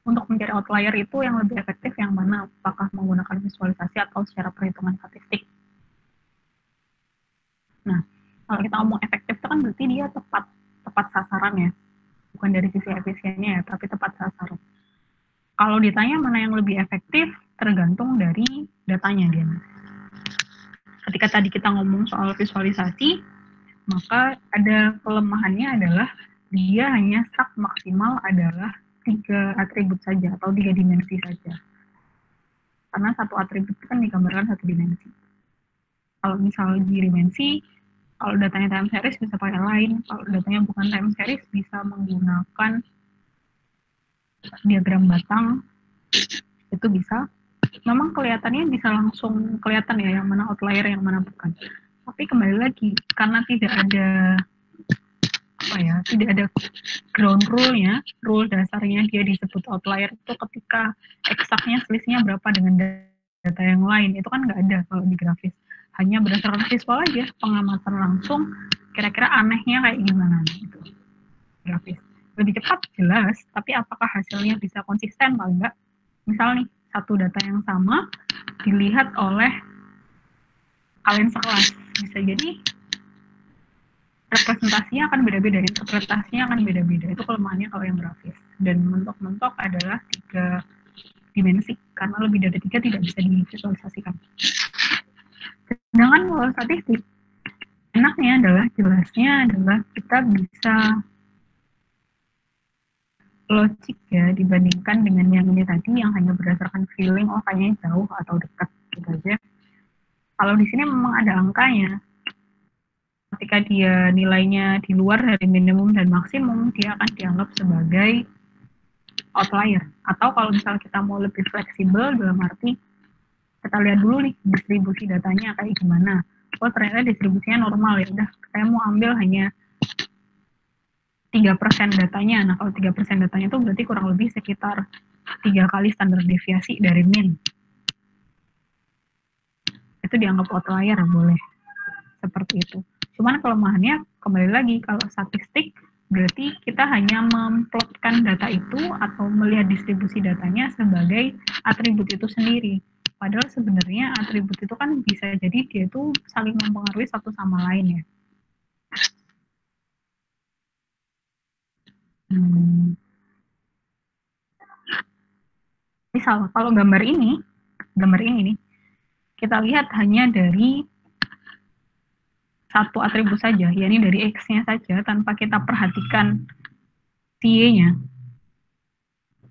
A: Untuk mencari outlier itu yang lebih efektif yang mana? Apakah menggunakan visualisasi atau secara perhitungan statistik? Nah, kalau kita ngomong efektif itu kan berarti dia tepat sasaran ya. Bukan dari sisi efisiennya ya, tapi tepat sasaran. Kalau ditanya mana yang lebih efektif, tergantung dari datanya, Diana. Ketika tadi kita ngomong soal visualisasi, maka ada kelemahannya adalah dia hanya sak maksimal adalah 3 atribut saja atau 3 dimensi saja. Karena satu atribut kan digambarkan satu dimensi. Kalau misalnya di dimensi, kalau datanya time series bisa pakai lain. Kalau datanya bukan time series bisa menggunakan diagram batang. Itu bisa. Memang kelihatannya bisa langsung kelihatan ya yang mana outlier yang mana bukan. Tapi kembali lagi, karena tidak ada ground rule-nya, rule dasarnya dia disebut outlier itu ketika eksaknya selisihnya berapa dengan data yang lain, itu kan nggak ada kalau di grafis. Hanya berdasarkan visual aja, pengamatan langsung, kira-kira anehnya kayak gimana gitu. Grafis. Lebih cepat jelas, tapi apakah hasilnya bisa konsisten atau enggak? Misal nih, satu data yang sama dilihat oleh kalian sekelas, bisa jadi representasinya akan beda-beda, interpretasinya akan beda-beda. Itu kelemahannya kalau yang grafis. Dan mentok-mentok adalah 3 dimensi, karena lebih dari 3 tidak bisa divisualisasikan. Sedangkan kalau statistik, enaknya adalah, jelasnya adalah kita bisa logik ya, dibandingkan dengan yang ini tadi, yang hanya berdasarkan feeling, oh kayaknya jauh atau dekat, gitu aja. Kalau di sini memang ada angkanya. Ketika dia nilainya di luar dari minimum dan maksimum, dia akan dianggap sebagai outlier. Atau kalau misalnya kita mau lebih fleksibel, dalam arti kita lihat dulu nih distribusi datanya kayak gimana. Oh ternyata distribusinya normal, ya udah saya mau ambil hanya 3% datanya. Nah kalau 3% datanya itu berarti kurang lebih sekitar 3 kali standar deviasi dari min. Itu dianggap outlier, boleh seperti itu. Cuman kelemahannya kembali lagi, kalau statistik berarti kita hanya memplotkan data itu atau melihat distribusi datanya sebagai atribut itu sendiri. Padahal sebenarnya atribut itu kan bisa jadi dia itu saling mempengaruhi satu sama lain ya. Misal kalau gambar ini nih, kita lihat hanya dari satu atribut saja, yakni dari X-nya saja, tanpa kita perhatikan Y-nya,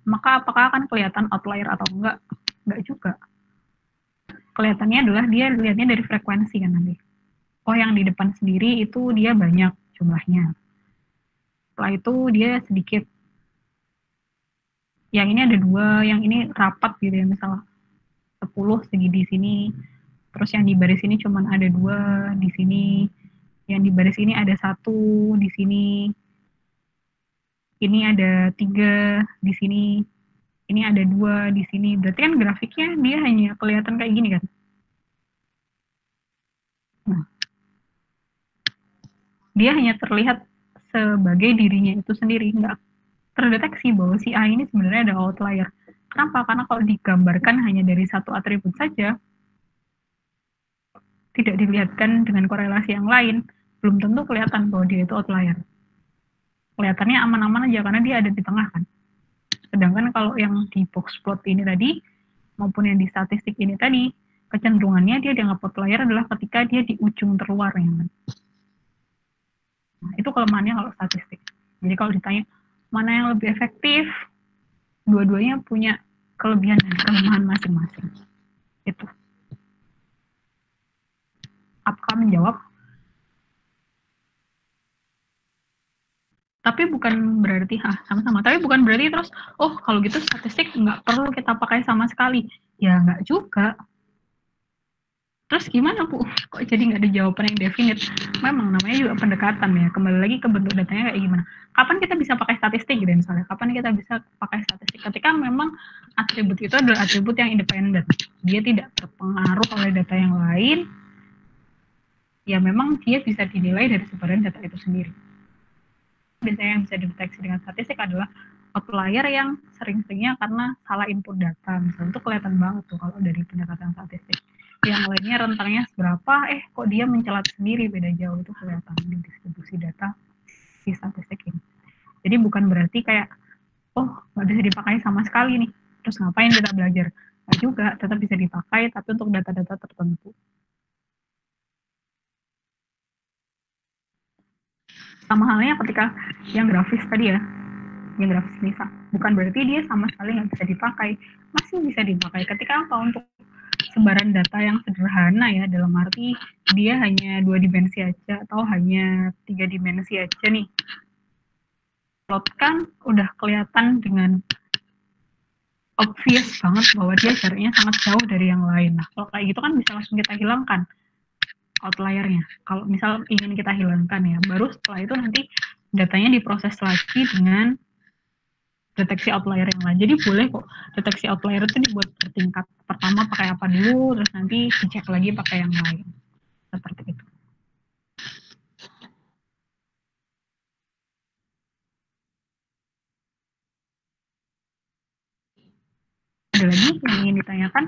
A: maka apakah akan kelihatan outlier atau enggak? Enggak juga. Kelihatannya adalah dia lihatnya dari frekuensi kan nanti. Oh yang di depan sendiri itu dia banyak jumlahnya. Setelah itu dia sedikit. Yang ini ada 2, yang ini rapat gitu ya, misalnya 10 segi di sini. Terus yang di baris ini cuma ada 2 di sini. Yang di baris ini ada 1 di sini. Ini ada 3 di sini. Ini ada 2 di sini. Berarti kan grafiknya dia hanya kelihatan kayak gini kan. Nah, dia hanya terlihat sebagai dirinya itu sendiri, nggak terdeteksi bahwa si A ini sebenarnya ada outlier. Kenapa? Karena kalau digambarkan hanya dari satu atribut saja, tidak dilihatkan dengan korelasi yang lain, belum tentu kelihatan bahwa dia itu outlier. Kelihatannya aman-aman aja karena dia ada di tengah kan. Sedangkan kalau yang di box plot ini tadi, maupun yang di statistik ini tadi, kecenderungannya dia dianggap outlier adalah ketika dia di ujung terluar ya kan. Nah, itu kelemahannya kalau statistik. Jadi kalau ditanya mana yang lebih efektif, dua-duanya punya kelebihan dan kelemahan masing-masing. Itu. Apakah menjawab? Tapi bukan berarti sama-sama. Tapi bukan berarti terus, oh kalau gitu statistik nggak perlu kita pakai sama sekali. Ya nggak juga. Terus gimana Bu? Kok jadi nggak ada jawaban yang definite? Memang namanya juga pendekatan ya. Kembali lagi ke bentuk datanya kayak gimana. Kapan kita bisa pakai statistik gitu misalnya? Kapan kita bisa pakai statistik? Ketika memang atribut itu adalah atribut yang independen. Dia tidak terpengaruh oleh data yang lain. Ya memang dia bisa dinilai dari sebaran data itu sendiri. Biasanya yang bisa dideteksi dengan statistik adalah outlier yang sering-seringnya karena salah input data. Misalnya itu kelihatan banget tuh kalau dari pendekatan statistik. Yang lainnya rentangnya seberapa, kok dia mencelat sendiri, beda jauh, itu kelihatan di distribusi data di statistik ini. Jadi bukan berarti kayak, oh nggak bisa dipakai sama sekali nih, terus ngapain kita belajar? Nggak juga, tetap bisa dipakai, tapi untuk data-data tertentu. Sama halnya ketika yang grafis tadi ya, yang grafis Nisa, bukan berarti dia sama sekali nggak bisa dipakai, masih bisa dipakai. Ketika apa? Untuk sebaran data yang sederhana ya, dalam arti dia hanya 2 dimensi aja atau hanya 3 dimensi aja nih. Plotkan udah kelihatan dengan obvious banget bahwa dia jaraknya sangat jauh dari yang lain. Nah, kalau kayak gitu kan bisa langsung kita hilangkan outliernya. Kalau misal ingin kita hilangkan ya, baru setelah itu nanti datanya diproses lagi dengan deteksi outlier yang lain. Jadi boleh kok deteksi outlier itu dibuat bertingkat. Pertama pakai apa dulu, terus nanti dicek lagi pakai yang lain. Seperti itu. Ada lagi yang ingin ditanyakan?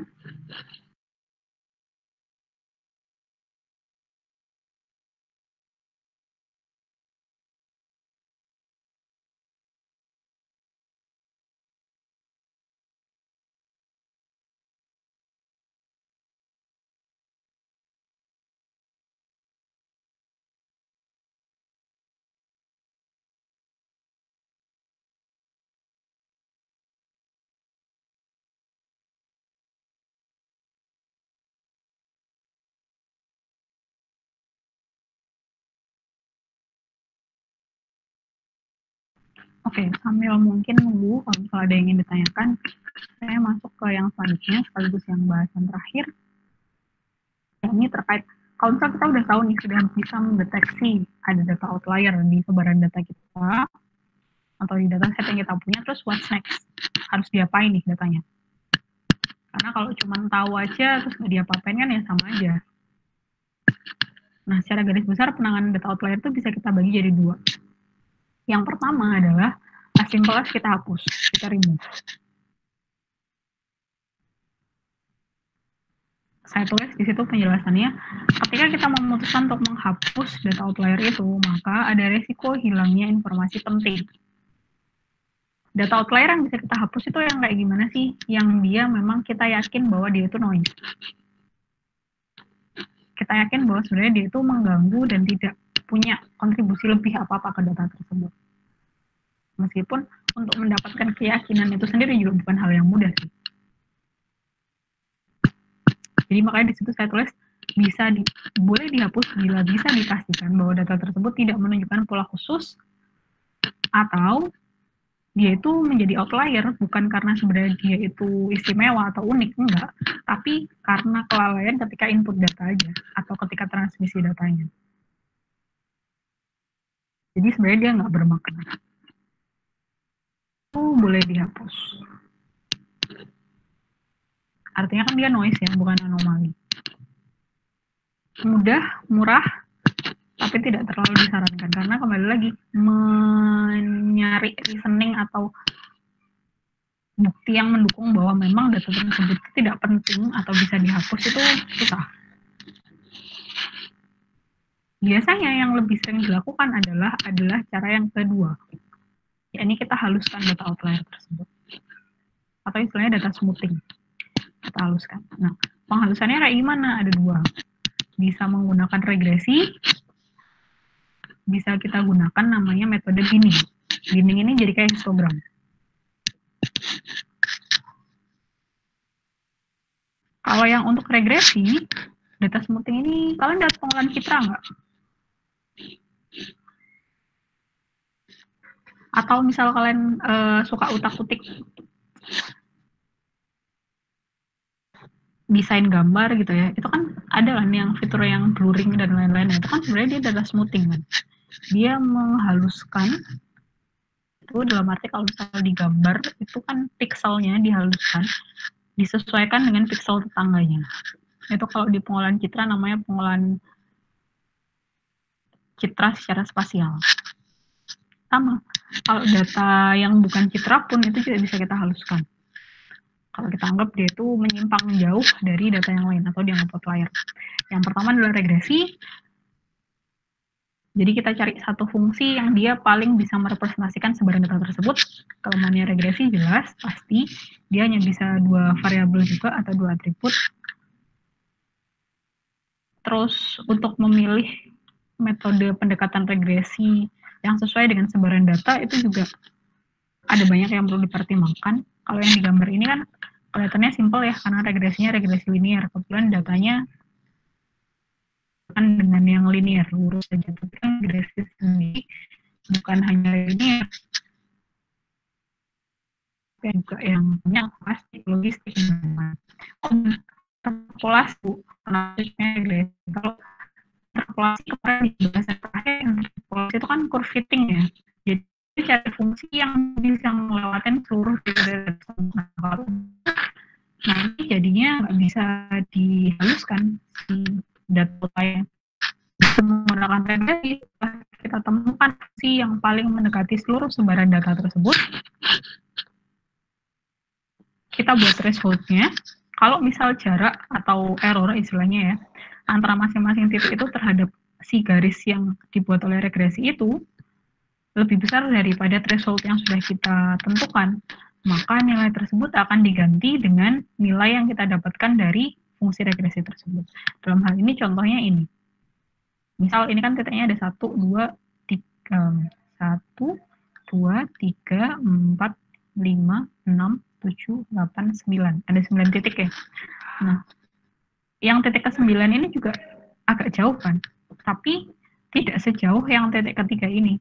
A: Oke, sambil mungkin nunggu kalau misalnya ada yang ingin ditanyakan, saya masuk ke yang selanjutnya sekaligus yang bahasan terakhir. Ini terkait kalau misalnya kita udah tahu nih, sudah bisa mendeteksi ada data outlier di sebaran data kita atau di data set yang kita punya, terus what's next? Harus diapain nih datanya? Karena kalau cuma tahu aja terus nggak diapa-apain kan ya sama aja. Nah, secara garis besar penanganan data outlier itu bisa kita bagi jadi dua. Yang pertama adalah as simple as kita hapus, kita remove. Saya tulis di situ penjelasannya, ketika kita memutuskan untuk menghapus data outlier itu, maka ada resiko hilangnya informasi penting. Data outlier yang bisa kita hapus itu yang kayak gimana sih? Yang dia memang kita yakin bahwa dia itu noise. Kita yakin bahwa sebenarnya dia itu mengganggu dan tidak punya kontribusi lebih apa-apa ke data tersebut. Meskipun untuk mendapatkan keyakinan itu sendiri juga bukan hal yang mudah sih. Jadi makanya di situ saya tulis boleh dihapus bila bisa dipastikan bahwa data tersebut tidak menunjukkan pola khusus atau dia itu menjadi outlier bukan karena sebenarnya dia itu istimewa atau unik, enggak, tapi karena kelalaian ketika input data aja atau ketika transmisi datanya. Jadi sebenarnya dia nggak bermakna. Itu boleh dihapus. Artinya kan dia noise ya, bukan anomali. Mudah, murah, tapi tidak terlalu disarankan karena kembali lagi mencari reasoning atau bukti yang mendukung bahwa memang data tersebut tidak penting atau bisa dihapus itu susah. Biasanya yang lebih sering dilakukan adalah cara yang kedua, yakni kita haluskan data outlier tersebut atau istilahnya data smoothing, kita haluskan. Nah, penghalusannya kayak gimana? Ada dua, bisa menggunakan regresi, bisa kita gunakan namanya metode binning. Binning ini jadi kayak histogram. Kalau yang untuk regresi, data smoothing ini, kalian lihat pengolahan citra nggak? Atau misal kalian suka utak-utik desain gambar gitu ya, itu kan ada kan yang fitur yang blurring dan lain-lain, itu kan sebenarnya dia data smoothing kan. Dia menghaluskan, itu dalam arti kalau misalnya di gambar itu kan pixelnya dihaluskan, disesuaikan dengan pixel tetangganya. Itu kalau di pengolahan citra namanya pengolahan citra secara spasial. Sama, kalau data yang bukan citra pun itu juga bisa kita haluskan. Kalau kita anggap dia itu menyimpang jauh dari data yang lain atau dianggap outlier. Yang pertama adalah regresi. Jadi kita cari satu fungsi yang dia paling bisa merepresentasikan sebaran data tersebut. Kelemahannya regresi jelas, pasti. Dia hanya bisa dua variabel juga atau dua atribut. Terus untuk memilih metode pendekatan regresi yang sesuai dengan sebaran data itu juga ada banyak yang perlu dipertimbangkan. Kalau yang digambar ini kan kelihatannya simpel ya, karena regresinya regresi linear. Kebetulan datanya kan dengan yang linear, lurus saja. Tapi kan regresi sendiri bukan hanya linear, tapi juga yang banyak pasti logistik. Interpolasi, kenapa regresi? Kalau interpolasi kemarin di bahasan terakhir, interpolasi itu kan curve fitting ya. Jadi cari fungsi yang bisa melewatin seluruh data. Nah ini jadinya nggak bisa dihaluskan si data lain. Menggunakan regresi, kita temukan fungsi yang paling mendekati seluruh sebaran data tersebut. Kita buat threshold-nya. Kalau misal jarak atau error istilahnya ya, antara masing-masing titik itu terhadap si garis yang dibuat oleh regresi itu lebih besar daripada threshold yang sudah kita tentukan, maka nilai tersebut akan diganti dengan nilai yang kita dapatkan dari fungsi regresi tersebut. Dalam hal ini contohnya ini. Misal ini kan titiknya ada 1, 2, 3, 1, 2, 3, 4, 5, 6, 7, 8, 9. Ada 9 titik ya. Nah, yang titik ke-9 ini juga agak jauh kan, tapi tidak sejauh yang titik ketiga ini.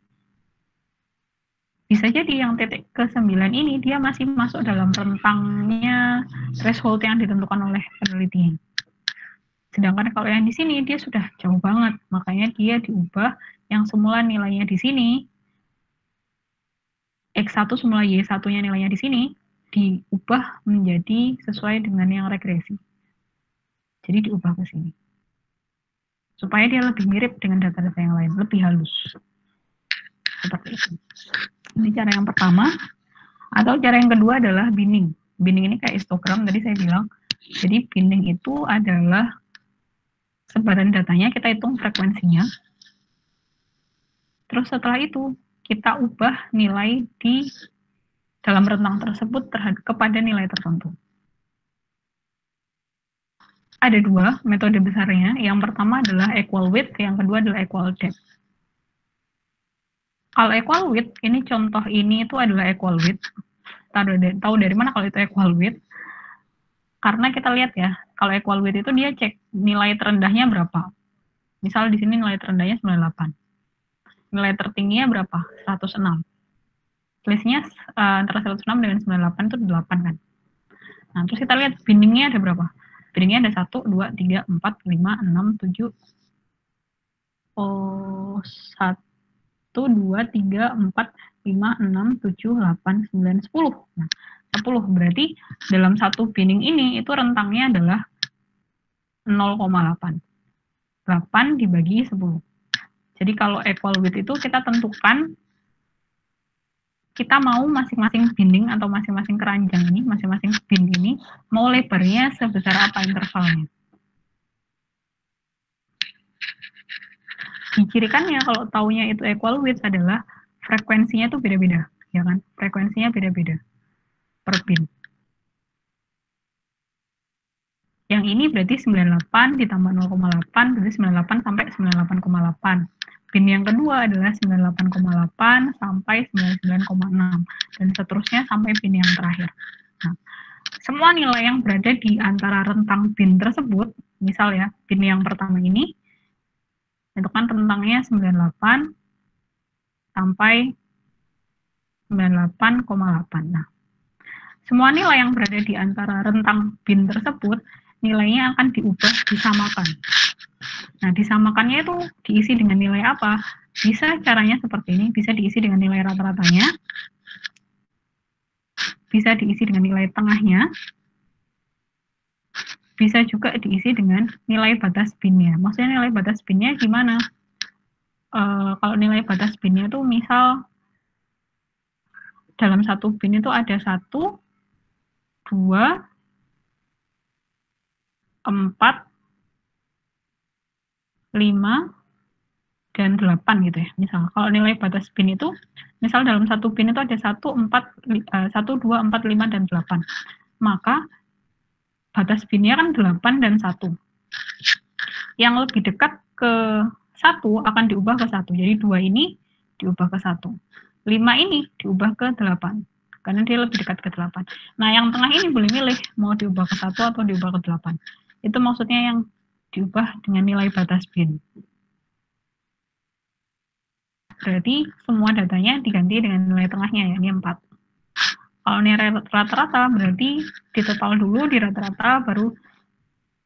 A: Bisa jadi yang titik ke-9 ini dia masih masuk dalam rentangnya threshold yang ditentukan oleh penelitinya. Sedangkan kalau yang di sini dia sudah jauh banget, makanya dia diubah yang semula nilainya di sini, X1 semula Y1-nya nilainya di sini, diubah menjadi sesuai dengan yang regresi. Jadi diubah ke sini. Supaya dia lebih mirip dengan data-data yang lain, lebih halus. Seperti itu. Ini cara yang pertama. Atau cara yang kedua adalah binning. Binning ini kayak histogram, tadi saya bilang. Jadi binning itu adalah sebaran datanya, kita hitung frekuensinya. Terus setelah itu, kita ubah nilai di dalam rentang tersebut kepada nilai tertentu. Ada dua metode besarnya. Yang pertama adalah equal width, yang kedua adalah equal depth. Kalau equal width, ini contoh ini itu adalah equal width. Tahu dari mana kalau itu equal width? Karena kita lihat ya, kalau equal width itu dia cek nilai terendahnya berapa. Misal di sini nilai terendahnya 98. Nilai tertingginya berapa? 106. Selisihnya antara 106 dengan 98 itu 8 kan. Nah, terus kita lihat bindingnya ada berapa? Bindingnya ada 1, 2, 3, 4, 5, 6, 7. Oh, 1, 2, 3, 4, 5, 6, 7, 8, 9, 10. Nah, 10 berarti dalam satu binding ini itu rentangnya adalah 0,8. 8 dibagi 10. Jadi kalau equal width itu kita tentukan kita mau masing-masing binding atau masing-masing keranjang ini, masing-masing bin ini mau lebarnya sebesar apa intervalnya. Dicirikannya kalau taunya itu equal width adalah frekuensinya itu beda-beda, ya kan? Frekuensinya beda-beda per bin. Yang ini berarti 98 ditambah 0,8 berarti 98 sampai 98,8. Bin yang kedua adalah 98,8 sampai 99,6 dan seterusnya sampai bin yang terakhir. Nah, semua nilai yang berada di antara rentang bin tersebut, misal ya, bin yang pertama ini itu kan rentangnya 98 sampai 98,8. Nah, semua nilai yang berada di antara rentang bin tersebut nilainya akan diubah disamakan. Nah, disamakannya itu diisi dengan nilai apa? Bisa caranya seperti ini, bisa diisi dengan nilai rata-ratanya, bisa diisi dengan nilai tengahnya, bisa juga diisi dengan nilai batas binnya. Maksudnya nilai batas binnya gimana? Kalau nilai batas binnya itu misal dalam satu bin itu ada 1, 2, 4, 5, dan 8 gitu ya. Misal kalau nilai batas bin itu, misal dalam satu bin itu ada 1, 2, 4, 5, dan 8. Maka batas binnya kan 8 dan 1. Yang lebih dekat ke 1 akan diubah ke 1. Jadi 2 ini diubah ke 1. 5 ini diubah ke 8. Karena dia lebih dekat ke 8. Nah, yang tengah ini boleh milih mau diubah ke 1 atau diubah ke 8. Itu maksudnya yang diubah dengan nilai batas bin. Berarti semua datanya diganti dengan nilai tengahnya, ya, ini 4. Kalau nilai rata-rata berarti ditotal dulu, di rata-rata baru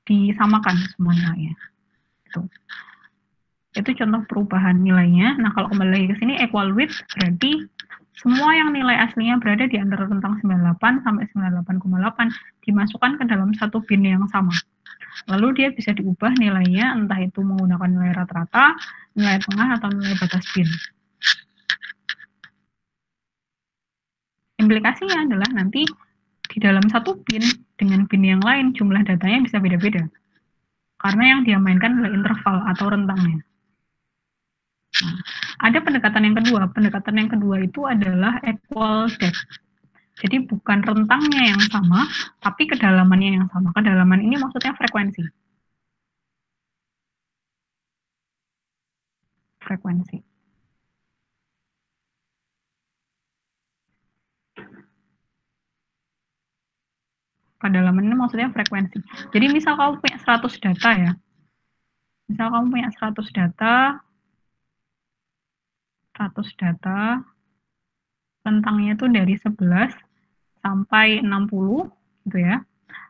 A: disamakan semua nilainya. Itu contoh perubahan nilainya. Nah, kalau kembali lagi ke sini, equal width berarti semua yang nilai aslinya berada di antara rentang 98 sampai 98,8 dimasukkan ke dalam satu bin yang sama. Lalu dia bisa diubah nilainya, entah itu menggunakan nilai rata-rata, nilai tengah, atau nilai batas bin. Implikasinya adalah nanti di dalam satu bin dengan bin yang lain jumlah datanya bisa beda-beda. Karena yang dia mainkan adalah interval atau rentangnya. Nah, ada pendekatan yang kedua. Pendekatan yang kedua itu adalah equal depth. Jadi bukan rentangnya yang sama, tapi kedalamannya yang sama. Kedalaman ini maksudnya frekuensi. Frekuensi. Kedalaman ini maksudnya frekuensi. Jadi misal kamu punya 100 data ya. Misal kamu punya 100 data, rentangnya itu dari 11 sampai 60 gitu ya.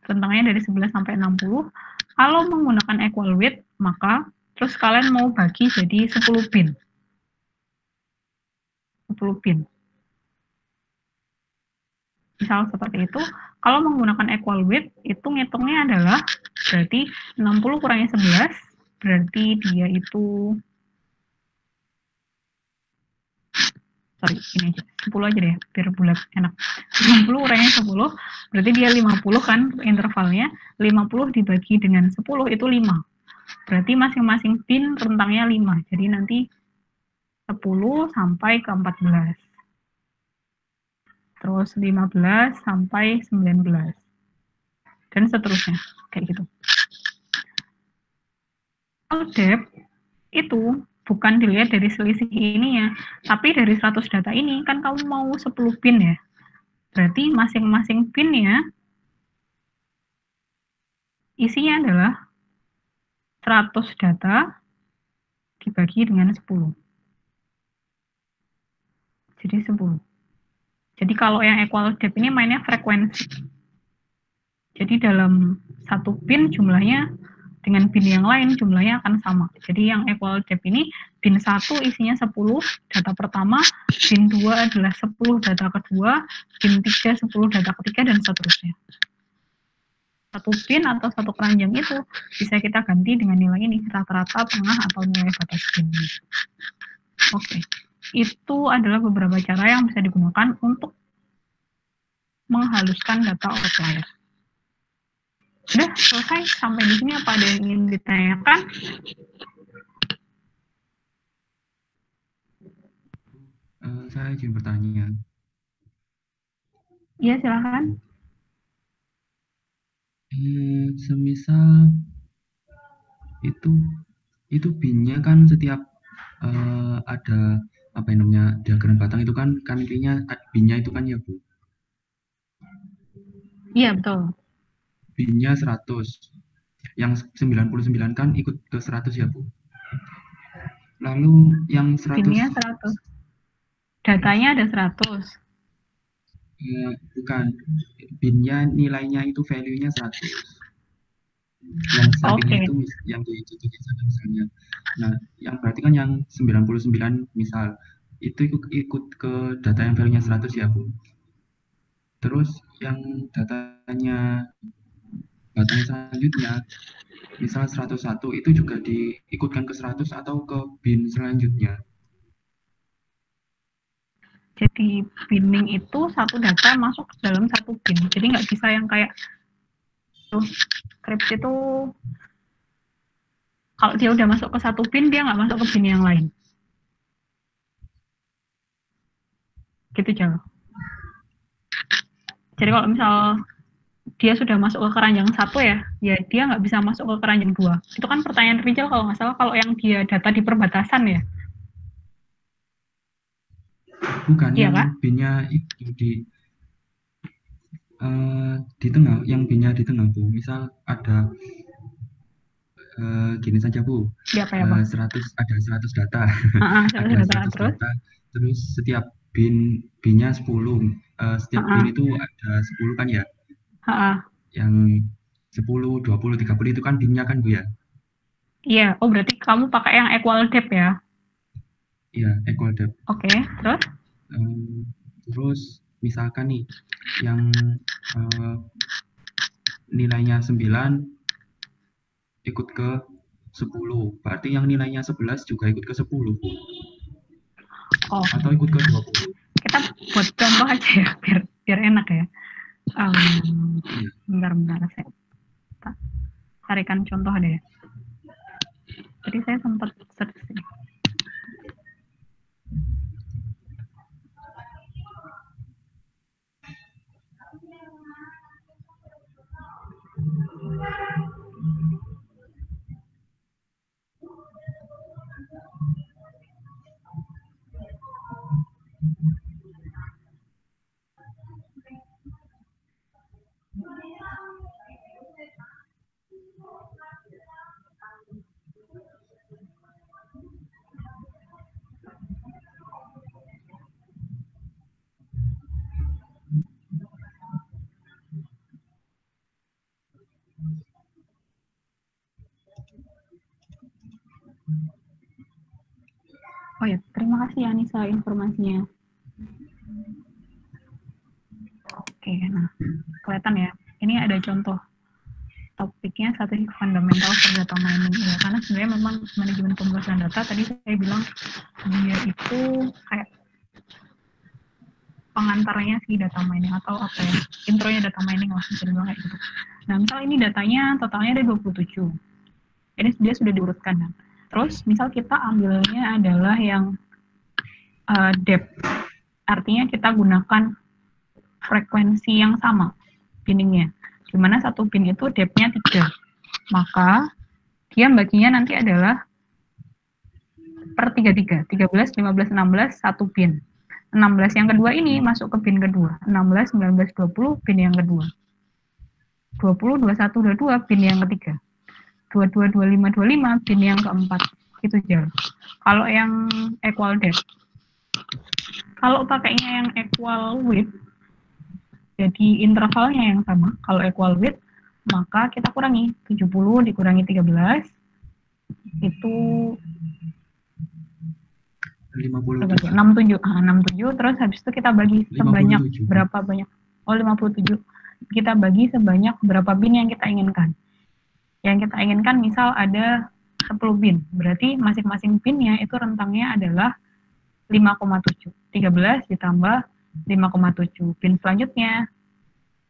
A: Rentangnya dari 11 sampai 60. Kalau menggunakan equal weight, maka terus kalian mau bagi jadi 10 bin. 10 bin. Misal seperti itu. Kalau menggunakan equal weight, itu ngitungnya adalah berarti 60 kurangi 11, berarti dia itu, sorry, ini aja, 10 aja deh, biar bulat enak. 60 kurangi 10, berarti dia 50 kan intervalnya, 50 dibagi dengan 10 itu 5. Berarti masing-masing bin rentangnya 5, jadi nanti 10 sampai ke 14. Terus 15 sampai 19. Dan seterusnya, kayak gitu. Kalau depth itu bukan dilihat dari selisih ini ya, tapi dari 100 data ini, kan kamu mau 10 bin ya. Berarti masing-masing bin ya, isinya adalah 100 data dibagi dengan 10. Jadi 10. Jadi kalau yang equal depth ini mainnya frekuensi. Jadi dalam satu bin jumlahnya dengan bin yang lain jumlahnya akan sama. Jadi yang equal depth ini bin 1 isinya 10 data pertama, bin 2 adalah 10 data kedua, bin 3 10 data ketiga, dan seterusnya. Satu bin atau satu keranjang itu bisa kita ganti dengan nilai ini, rata-rata, tengah, atau nilai batas bin. Oke. Itu adalah beberapa cara yang bisa digunakan untuk menghaluskan data outlier. Sudah selesai sampai di sini, apa ada yang ingin ditanyakan?
B: Saya izin bertanya.
A: Iya, silakan.
B: Semisal itu binnya kan setiap ada apa yang namanya diagram batang itu kan intinya binnya itu kan ya Bu.
A: Iya, betul.
B: Binnya 100. Yang 99 kan ikut ke 100 ya Bu. Lalu yang 100
A: Binnya 100. Datanya ada 100.
B: bukan, binnya nilainya itu value-nya 100. Yang sampingnya
A: Oke.
B: itu yang ditunjukin sana misalnya. Nah, yang berarti kan yang 99 misal itu ikut ke data yang value-nya 100 ya Bu. Terus yang datanya batang selanjutnya misal 101 itu juga diikutkan ke 100 atau ke bin selanjutnya.
A: Jadi binning itu satu data masuk ke dalam satu bin. Jadi nggak bisa yang kayak script itu kalau dia udah masuk ke satu bin, dia nggak masuk ke bin yang lain. Gitu, Jal. Jadi kalau misal dia sudah masuk ke keranjang satu ya, ya dia nggak bisa masuk ke keranjang dua. Itu kan pertanyaan Rijal kalau nggak salah, kalau yang dia data di perbatasan ya.
B: Bukan
A: Iya
B: yang
A: kak?
B: binnya itu di tengah, yang binnya di tengah Bu. Misal ada gini saja Bu,
A: Di apa ya, Pak?
B: 100 ada 100 data, ada
A: Data
B: 100
A: terus.
B: data, terus setiap binnya 10, setiap bin
A: Ah,
B: itu ada 10 kan ya,
A: ah.
B: yang 10, 20, 30 itu kan binnya kan Bu ya?
A: Iya. Oh, berarti kamu pakai yang equal depth ya?
B: Iya, equal depth.
A: Oke, terus?
B: Terus misalkan nih, yang eh, nilainya 9 ikut ke 10, berarti yang nilainya 11 juga ikut ke 10
A: Oh,
B: atau ikut ke 20.
A: kita buat contoh aja ya, biar enak ya.
B: Iya.
A: Bentar, saya carikan contoh deh. Tadi saya sempat search sih. Oh ya, terima kasih Anissa informasinya. Oke, nah kelihatan ya. Ini ada contoh topiknya statistik fundamental for data mining ya, karena sebenarnya memang manajemen pemrosesan data tadi saya bilang dia itu kayak pengantarnya si data mining atau apa ya, intronya data mining lah bisa dibilang kayak gitu. Nah misal ini datanya totalnya ada 27, ini dia sudah diurutkan kan. Terus misal kita ambilnya adalah yang depth, artinya kita gunakan frekuensi yang sama binningnya, dimana satu bin itu depth-nya 3, maka dia baginya nanti adalah per 33, 13, 15, 16, 1 bin. 16 yang kedua ini masuk ke bin kedua, 16, 19, 20 bin yang kedua, 20, 21, 22 bin yang ketiga, 22, 25, 25 bin yang keempat. Itu aja. Kalau yang equal depth, kalau pakainya yang equal width, jadi intervalnya yang sama. Kalau equal width, maka kita kurangi 70 dikurangi 13 itu
B: 57.
A: 67. Terus habis itu kita bagi sebanyak
B: 57.
A: berapa banyak? Oh, 57. Kita bagi sebanyak berapa bin yang kita inginkan. Yang kita inginkan misal ada 10 bin. Berarti masing-masing binnya itu rentangnya adalah 5,7. 13 ditambah 5,7. Bin selanjutnya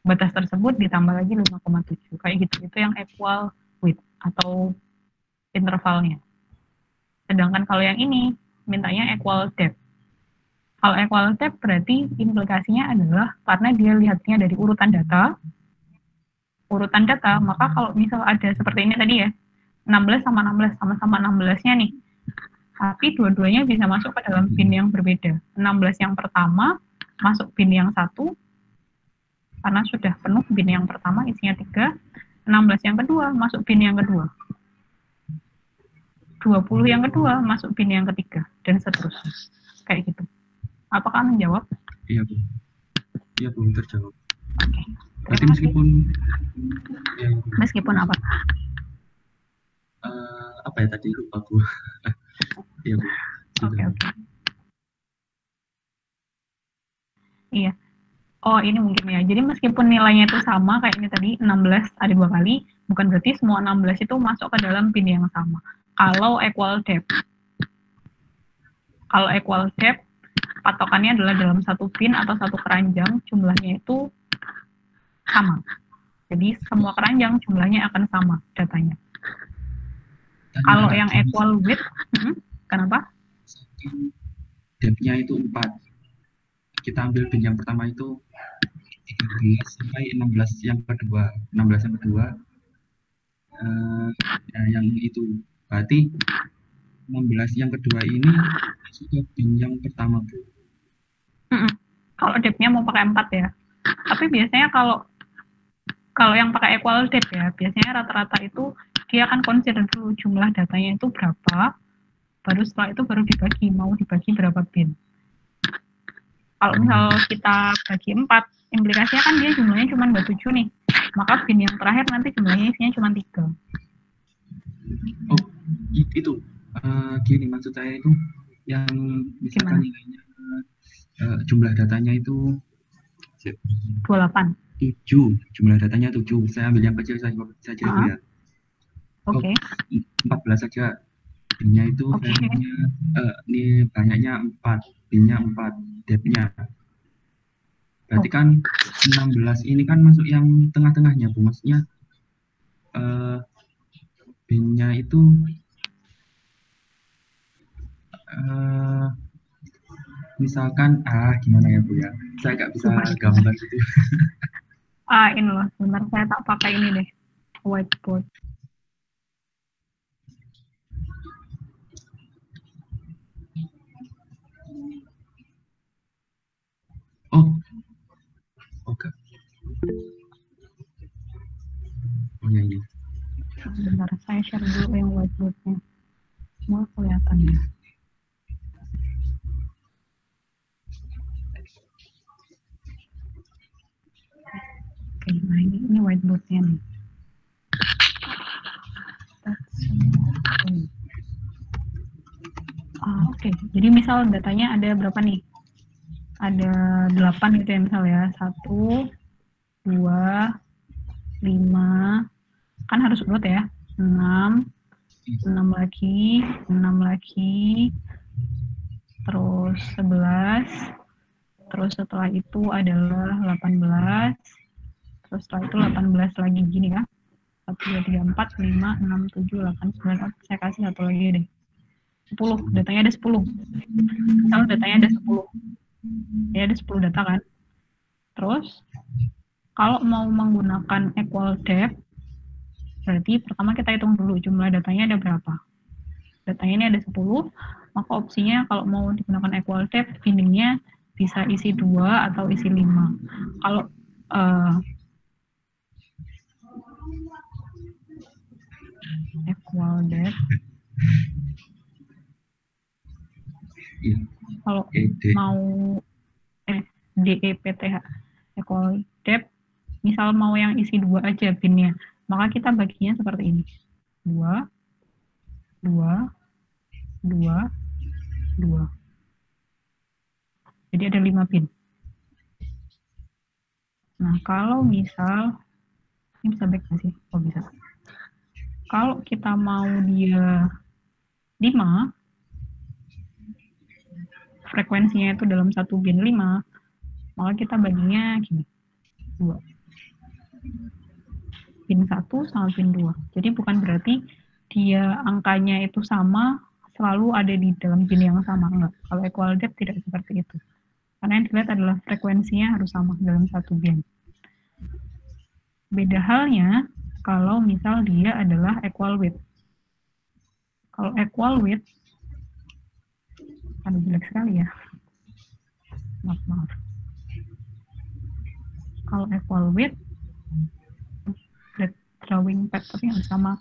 A: batas tersebut ditambah lagi 5,7. Kayak gitu. Itu yang equal width atau intervalnya. Sedangkan kalau yang ini mintanya equal depth. Kalau equal depth berarti implikasinya adalah karena dia lihatnya dari urutan data, maka kalau misal ada seperti ini tadi ya, 16 sama 16, sama-sama 16-nya nih, tapi dua-duanya bisa masuk ke dalam bin yang berbeda. 16 yang pertama masuk bin yang satu, karena sudah penuh bin yang pertama isinya 3, 16 yang kedua masuk bin yang kedua, 20 yang kedua masuk bin yang ketiga, dan seterusnya. Kayak gitu. Apakah menjawab?
B: Iya, Bu. Iya, Bu, terjawab.
A: Oke.
B: Berarti
A: meskipun apa?
B: Apa ya tadi, lupa, Bu. Iya, Bu.
A: Oke. Iya. Oh, ini mungkin ya. Jadi meskipun nilainya itu sama kayak ini tadi, 16 ada 2 kali, bukan berarti semua 16 itu masuk ke dalam bin yang sama. Kalau equal depth. Kalau equal depth, patokannya adalah dalam satu bin atau satu keranjang, jumlahnya itu sama. Jadi semua keranjang jumlahnya akan sama datanya. Kalau yang equal width, kenapa?
B: Depth-nya itu 4. Kita ambil bin yang pertama itu 13 sampai 16 yang kedua. 16 yang kedua, ya, yang itu. Berarti 16 yang kedua ini masuk ke bin yang pertama, Bu.
A: Kalau depth-nya mau pakai 4 ya. Tapi biasanya kalau yang pakai equal depth ya, biasanya rata-rata itu dia akan consider dulu jumlah datanya itu berapa, baru setelah itu baru dibagi, mau dibagi berapa bin. Kalau misal kita bagi 4, implikasinya kan dia jumlahnya cuma 27 nih, maka bin yang terakhir nanti jumlahnya isinya cuma 3.
B: Oh, itu gini maksud saya itu, yang misalkan nilainya jumlah datanya itu
A: 28.
B: 7, jumlah datanya 7. Saya ambil yang kecil saja Bu ya.
A: Oke.
B: 14 saja. Binnya itu value-nya ini banyaknya 4, binnya 4, depth-nya. Berarti kan 16 ini kan masuk yang tengah-tengahnya, Bu. Maksudnya binnya itu misalkan gimana ya, Bu ya? Saya nggak bisa gambar gitu.
A: Ini loh, sebentar saya tak pakai ini deh, whiteboard.
B: Oh, oke. Oh ya ini.
A: Sebentar, saya share dulu yang whiteboardnya. Semua kelihatan ya. Oke, nah ini whiteboardnya nih. Oke. Jadi misal datanya ada berapa nih? Ada 8 gitu ya misal ya. 1, 2, 5, kan harus urut ya. 6, 6 lagi, 6 lagi, terus 11, terus setelah itu adalah 18, terus setelah itu 18 lagi gini kan. 1, 2, 3, 4, 5, 6, 7, 8, 9, saya kasih satu lagi deh. 10, datanya ada 10. Misalnya datanya ada 10. Ya ada 10 data kan. Terus kalau mau menggunakan equal depth, berarti pertama kita hitung dulu jumlah datanya ada berapa. Datanya ini ada 10, maka opsinya kalau mau digunakan equal depth, bindingnya bisa isi 2 atau isi 5. Kalau equal depth, kalau mau DEPTH, equal depth, misal mau yang isi 2 aja binnya, maka kita baginya seperti ini. 2, 2, 2, 2. Jadi ada 5 bin. Nah, kalau misal, ini bisa back nggak sih? Oh, bisa. Kalau kita mau dia 5, frekuensinya itu dalam 1 bin 5, maka kita baginya gini, 2. Bin 1 sama bin 2. Jadi bukan berarti dia angkanya itu sama, selalu ada di dalam bin yang sama. Enggak. Kalau equal depth tidak seperti itu. Karena yang dilihat adalah frekuensinya harus sama dalam 1 bin. Beda halnya kalau misal dia adalah equal width. Kalau equal width, aduh jelek sekali ya. Maaf. Kalau equal width, drawing pad tapi nggak sama.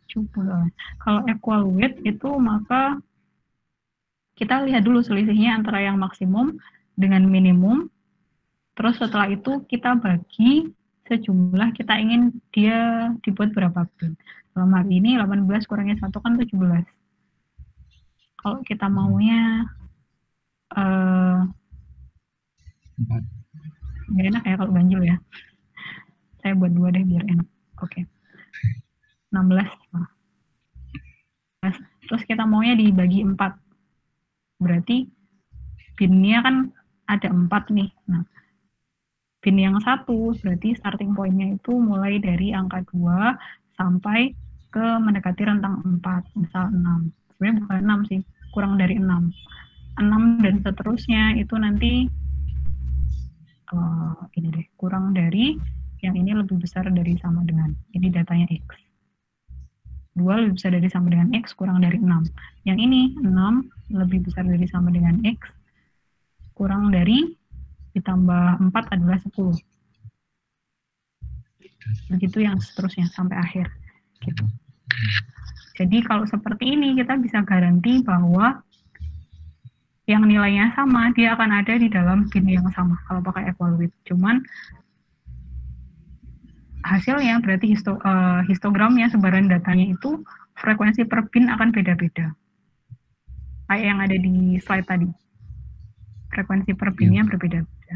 A: Coba. Kalau equal width itu maka kita lihat dulu selisihnya antara yang maksimum dengan minimum. Terus setelah itu kita bagi sejumlah kita ingin dia dibuat berapa bin. Dalam hal ini 18 kurangnya 1 kan 17. Kalau kita maunya nggak enak ya kalau ganjil ya. Saya buat 2 deh biar enak. Oke. 16. Terus kita maunya dibagi 4. Berarti binnya kan ada 4 nih. Nah, bin yang 1 berarti starting point-nya itu mulai dari angka 2 sampai ke mendekati rentang 4, misal 6. Sebenarnya bukan 6 sih, kurang dari 6. 6 dan seterusnya itu nanti ini deh, kurang dari yang ini lebih besar dari sama dengan, ini datanya X. 2 lebih besar dari sama dengan X, kurang dari 6. Yang ini 6 lebih besar dari sama dengan X, kurang dari ditambah 4 adalah 10. Begitu yang seterusnya sampai akhir. Gitu. Jadi kalau seperti ini kita bisa garansi bahwa yang nilainya sama, dia akan ada di dalam bin yang sama kalau pakai equal width. Cuman hasilnya berarti histogramnya, sebaran datanya itu frekuensi per bin akan beda-beda. Kayak yang ada di slide tadi. Frekuensi per binnya berbeda-beda.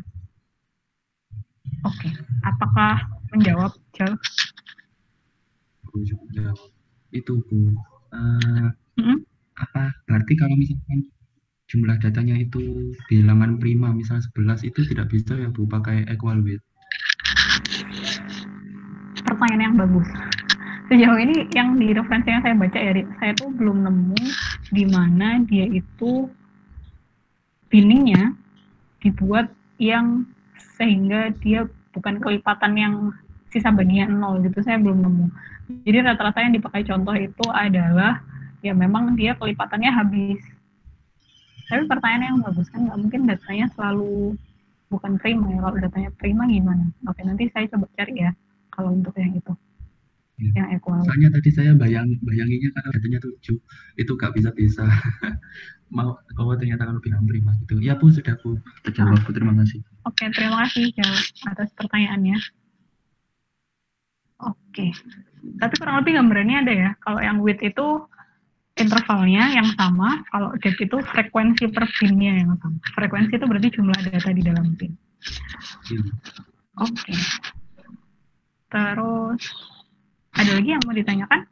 A: Oke, apakah menjawab, Jal?
B: Itu Bu, apa berarti kalau misalkan jumlah datanya itu bilangan prima, misal 11, itu tidak bisa ya Bu pakai equal width?
A: Pertanyaan yang bagus. Sejauh ini yang di referensi yang saya baca ya, saya tuh belum nemu di mana dia itu binningnya dibuat yang sehingga dia bukan kelipatan yang sisa bagian 0 gitu, saya belum nemu. Jadi rata-rata yang dipakai contoh itu adalah ya memang dia kelipatannya habis. Tapi pertanyaan yang bagus kan, nggak mungkin datanya selalu bukan prima ya. Kalau datanya prima gimana? Oke, nanti saya coba cari ya kalau untuk yang itu. Yang equal.
B: Soalnya tadi saya bayanginnya karena datanya 7, itu nggak bisa. Mau ternyata kalau bilang prima gitu. Ya Bu, sudah Bu terjawab Bu, terima kasih.
A: Oke, terima kasih Jal atas pertanyaannya. Oke, tapi kurang lebih gambarannya ada ya. Kalau yang width itu intervalnya yang sama, kalau depth itu frekuensi per binnya yang sama. Frekuensi itu berarti jumlah data di dalam bin. Oke. Terus, ada lagi yang mau ditanyakan?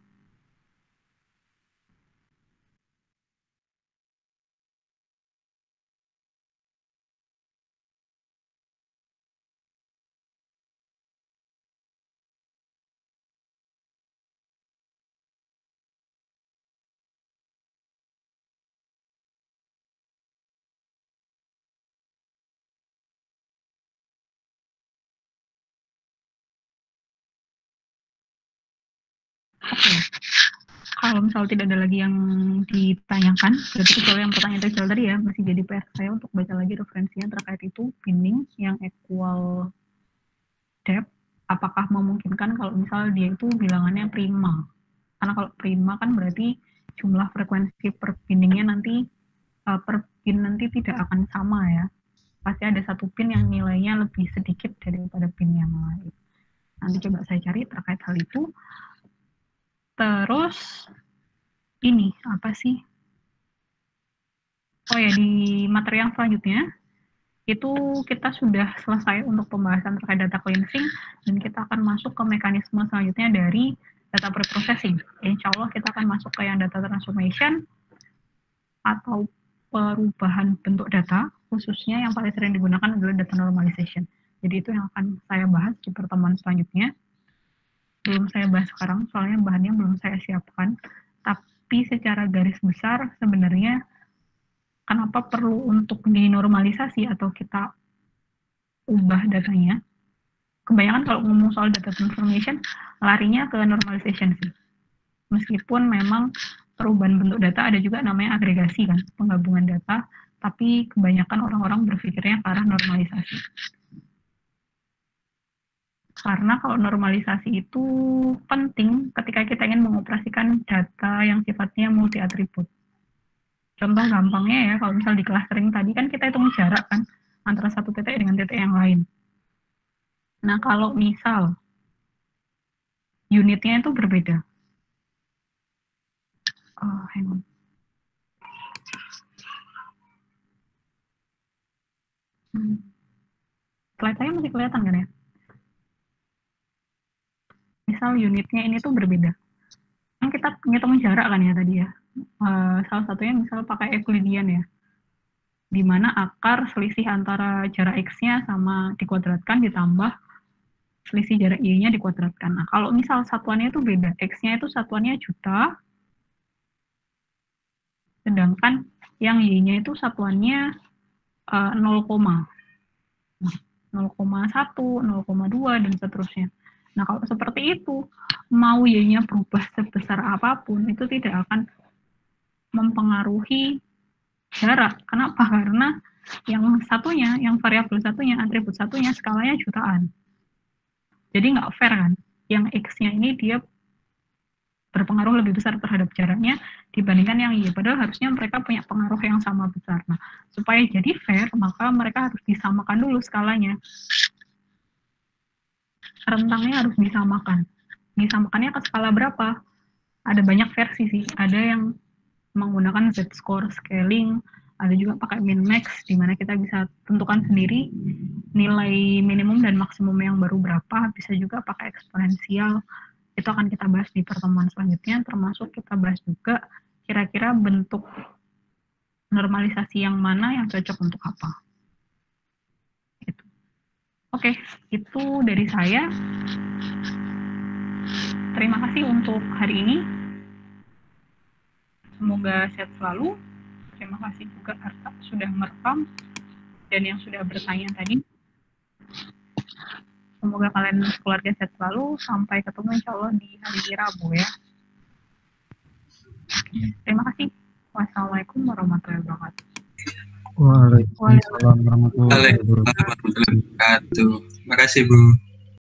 A: Oke. Kalau misal tidak ada lagi yang ditanyakan, berarti kecuali yang pertanyaan kecil tadi ya, masih jadi PR saya untuk baca lagi referensinya terkait itu, binning yang equal depth, apakah memungkinkan kalau misal dia itu bilangannya prima. Karena kalau prima kan berarti jumlah frekuensi per binningnya nanti, per bin nanti tidak akan sama ya. Pasti ada satu bin yang nilainya lebih sedikit daripada bin yang lain. Nanti coba saya cari terkait hal itu. Terus ini apa sih? Oh ya, di materi yang selanjutnya itu kita sudah selesai untuk pembahasan terkait data cleansing dan kita akan masuk ke mekanisme selanjutnya dari data preprocessing. Insya Allah kita akan masuk ke yang data transformation atau perubahan bentuk data, khususnya yang paling sering digunakan adalah data normalization. Jadi itu yang akan saya bahas di pertemuan selanjutnya. Belum saya bahas sekarang, soalnya bahannya belum saya siapkan. Tapi secara garis besar sebenarnya kenapa perlu untuk dinormalisasi atau kita ubah datanya. Kebanyakan kalau ngomong soal data transformation, larinya ke normalization sih. Meskipun memang perubahan bentuk data ada juga namanya agregasi kan, penggabungan data, tapi kebanyakan orang-orang berpikirnya ke arah normalisasi. Karena kalau normalisasi itu penting ketika kita ingin mengoperasikan data yang sifatnya multi atribut. Contoh gampangnya ya, kalau misal di clustering tadi kan kita hitung jarak kan antara satu titik dengan titik yang lain. Nah, kalau misal unitnya itu berbeda. Oh, hang on. Slide saya masih kelihatan kan ya? Misal unitnya ini tuh berbeda. Kan kita ngitung jarak kan ya tadi ya. Salah satunya misal pakai Euclidean ya. Di mana akar selisih antara jarak X-nya sama dikuadratkan ditambah selisih jarak Y-nya dikuadratkan. Nah, kalau misal satuannya itu beda. X-nya itu satuannya juta, sedangkan yang Y-nya itu satuannya 0,1, 0,2, dan seterusnya. Nah, kalau seperti itu, mau Y-nya berubah sebesar apapun, itu tidak akan mempengaruhi jarak. Kenapa? Karena yang satunya, yang variabel satunya, atribut satunya, skalanya jutaan. Jadi nggak fair kan? Yang X-nya ini dia berpengaruh lebih besar terhadap jaraknya dibandingkan yang Y. Padahal harusnya mereka punya pengaruh yang sama besar. Nah, supaya jadi fair, maka mereka harus disamakan dulu skalanya. Rentangnya harus disamakan. Disamakannya ke skala berapa? Ada banyak versi sih. Ada yang menggunakan Z-score scaling, ada juga pakai min-max, di mana kita bisa tentukan sendiri nilai minimum dan maksimum yang baru berapa, bisa juga pakai eksponensial. Itu akan kita bahas di pertemuan selanjutnya, termasuk kita bahas juga kira-kira bentuk normalisasi yang mana yang cocok untuk apa. Gitu. Oke, itu dari saya. Terima kasih untuk hari ini. Semoga sehat selalu. Terima kasih juga Arta sudah merekam dan yang sudah bertanya tadi. Semoga kalian keluarga sehat selalu. Sampai ketemu insya Allah di hari Rabu ya. Terima kasih. Wassalamualaikum warahmatullahi wabarakatuh.
C: Waalaikumsalam warahmatullahi wabarakatuh.
D: Terima kasih Bu.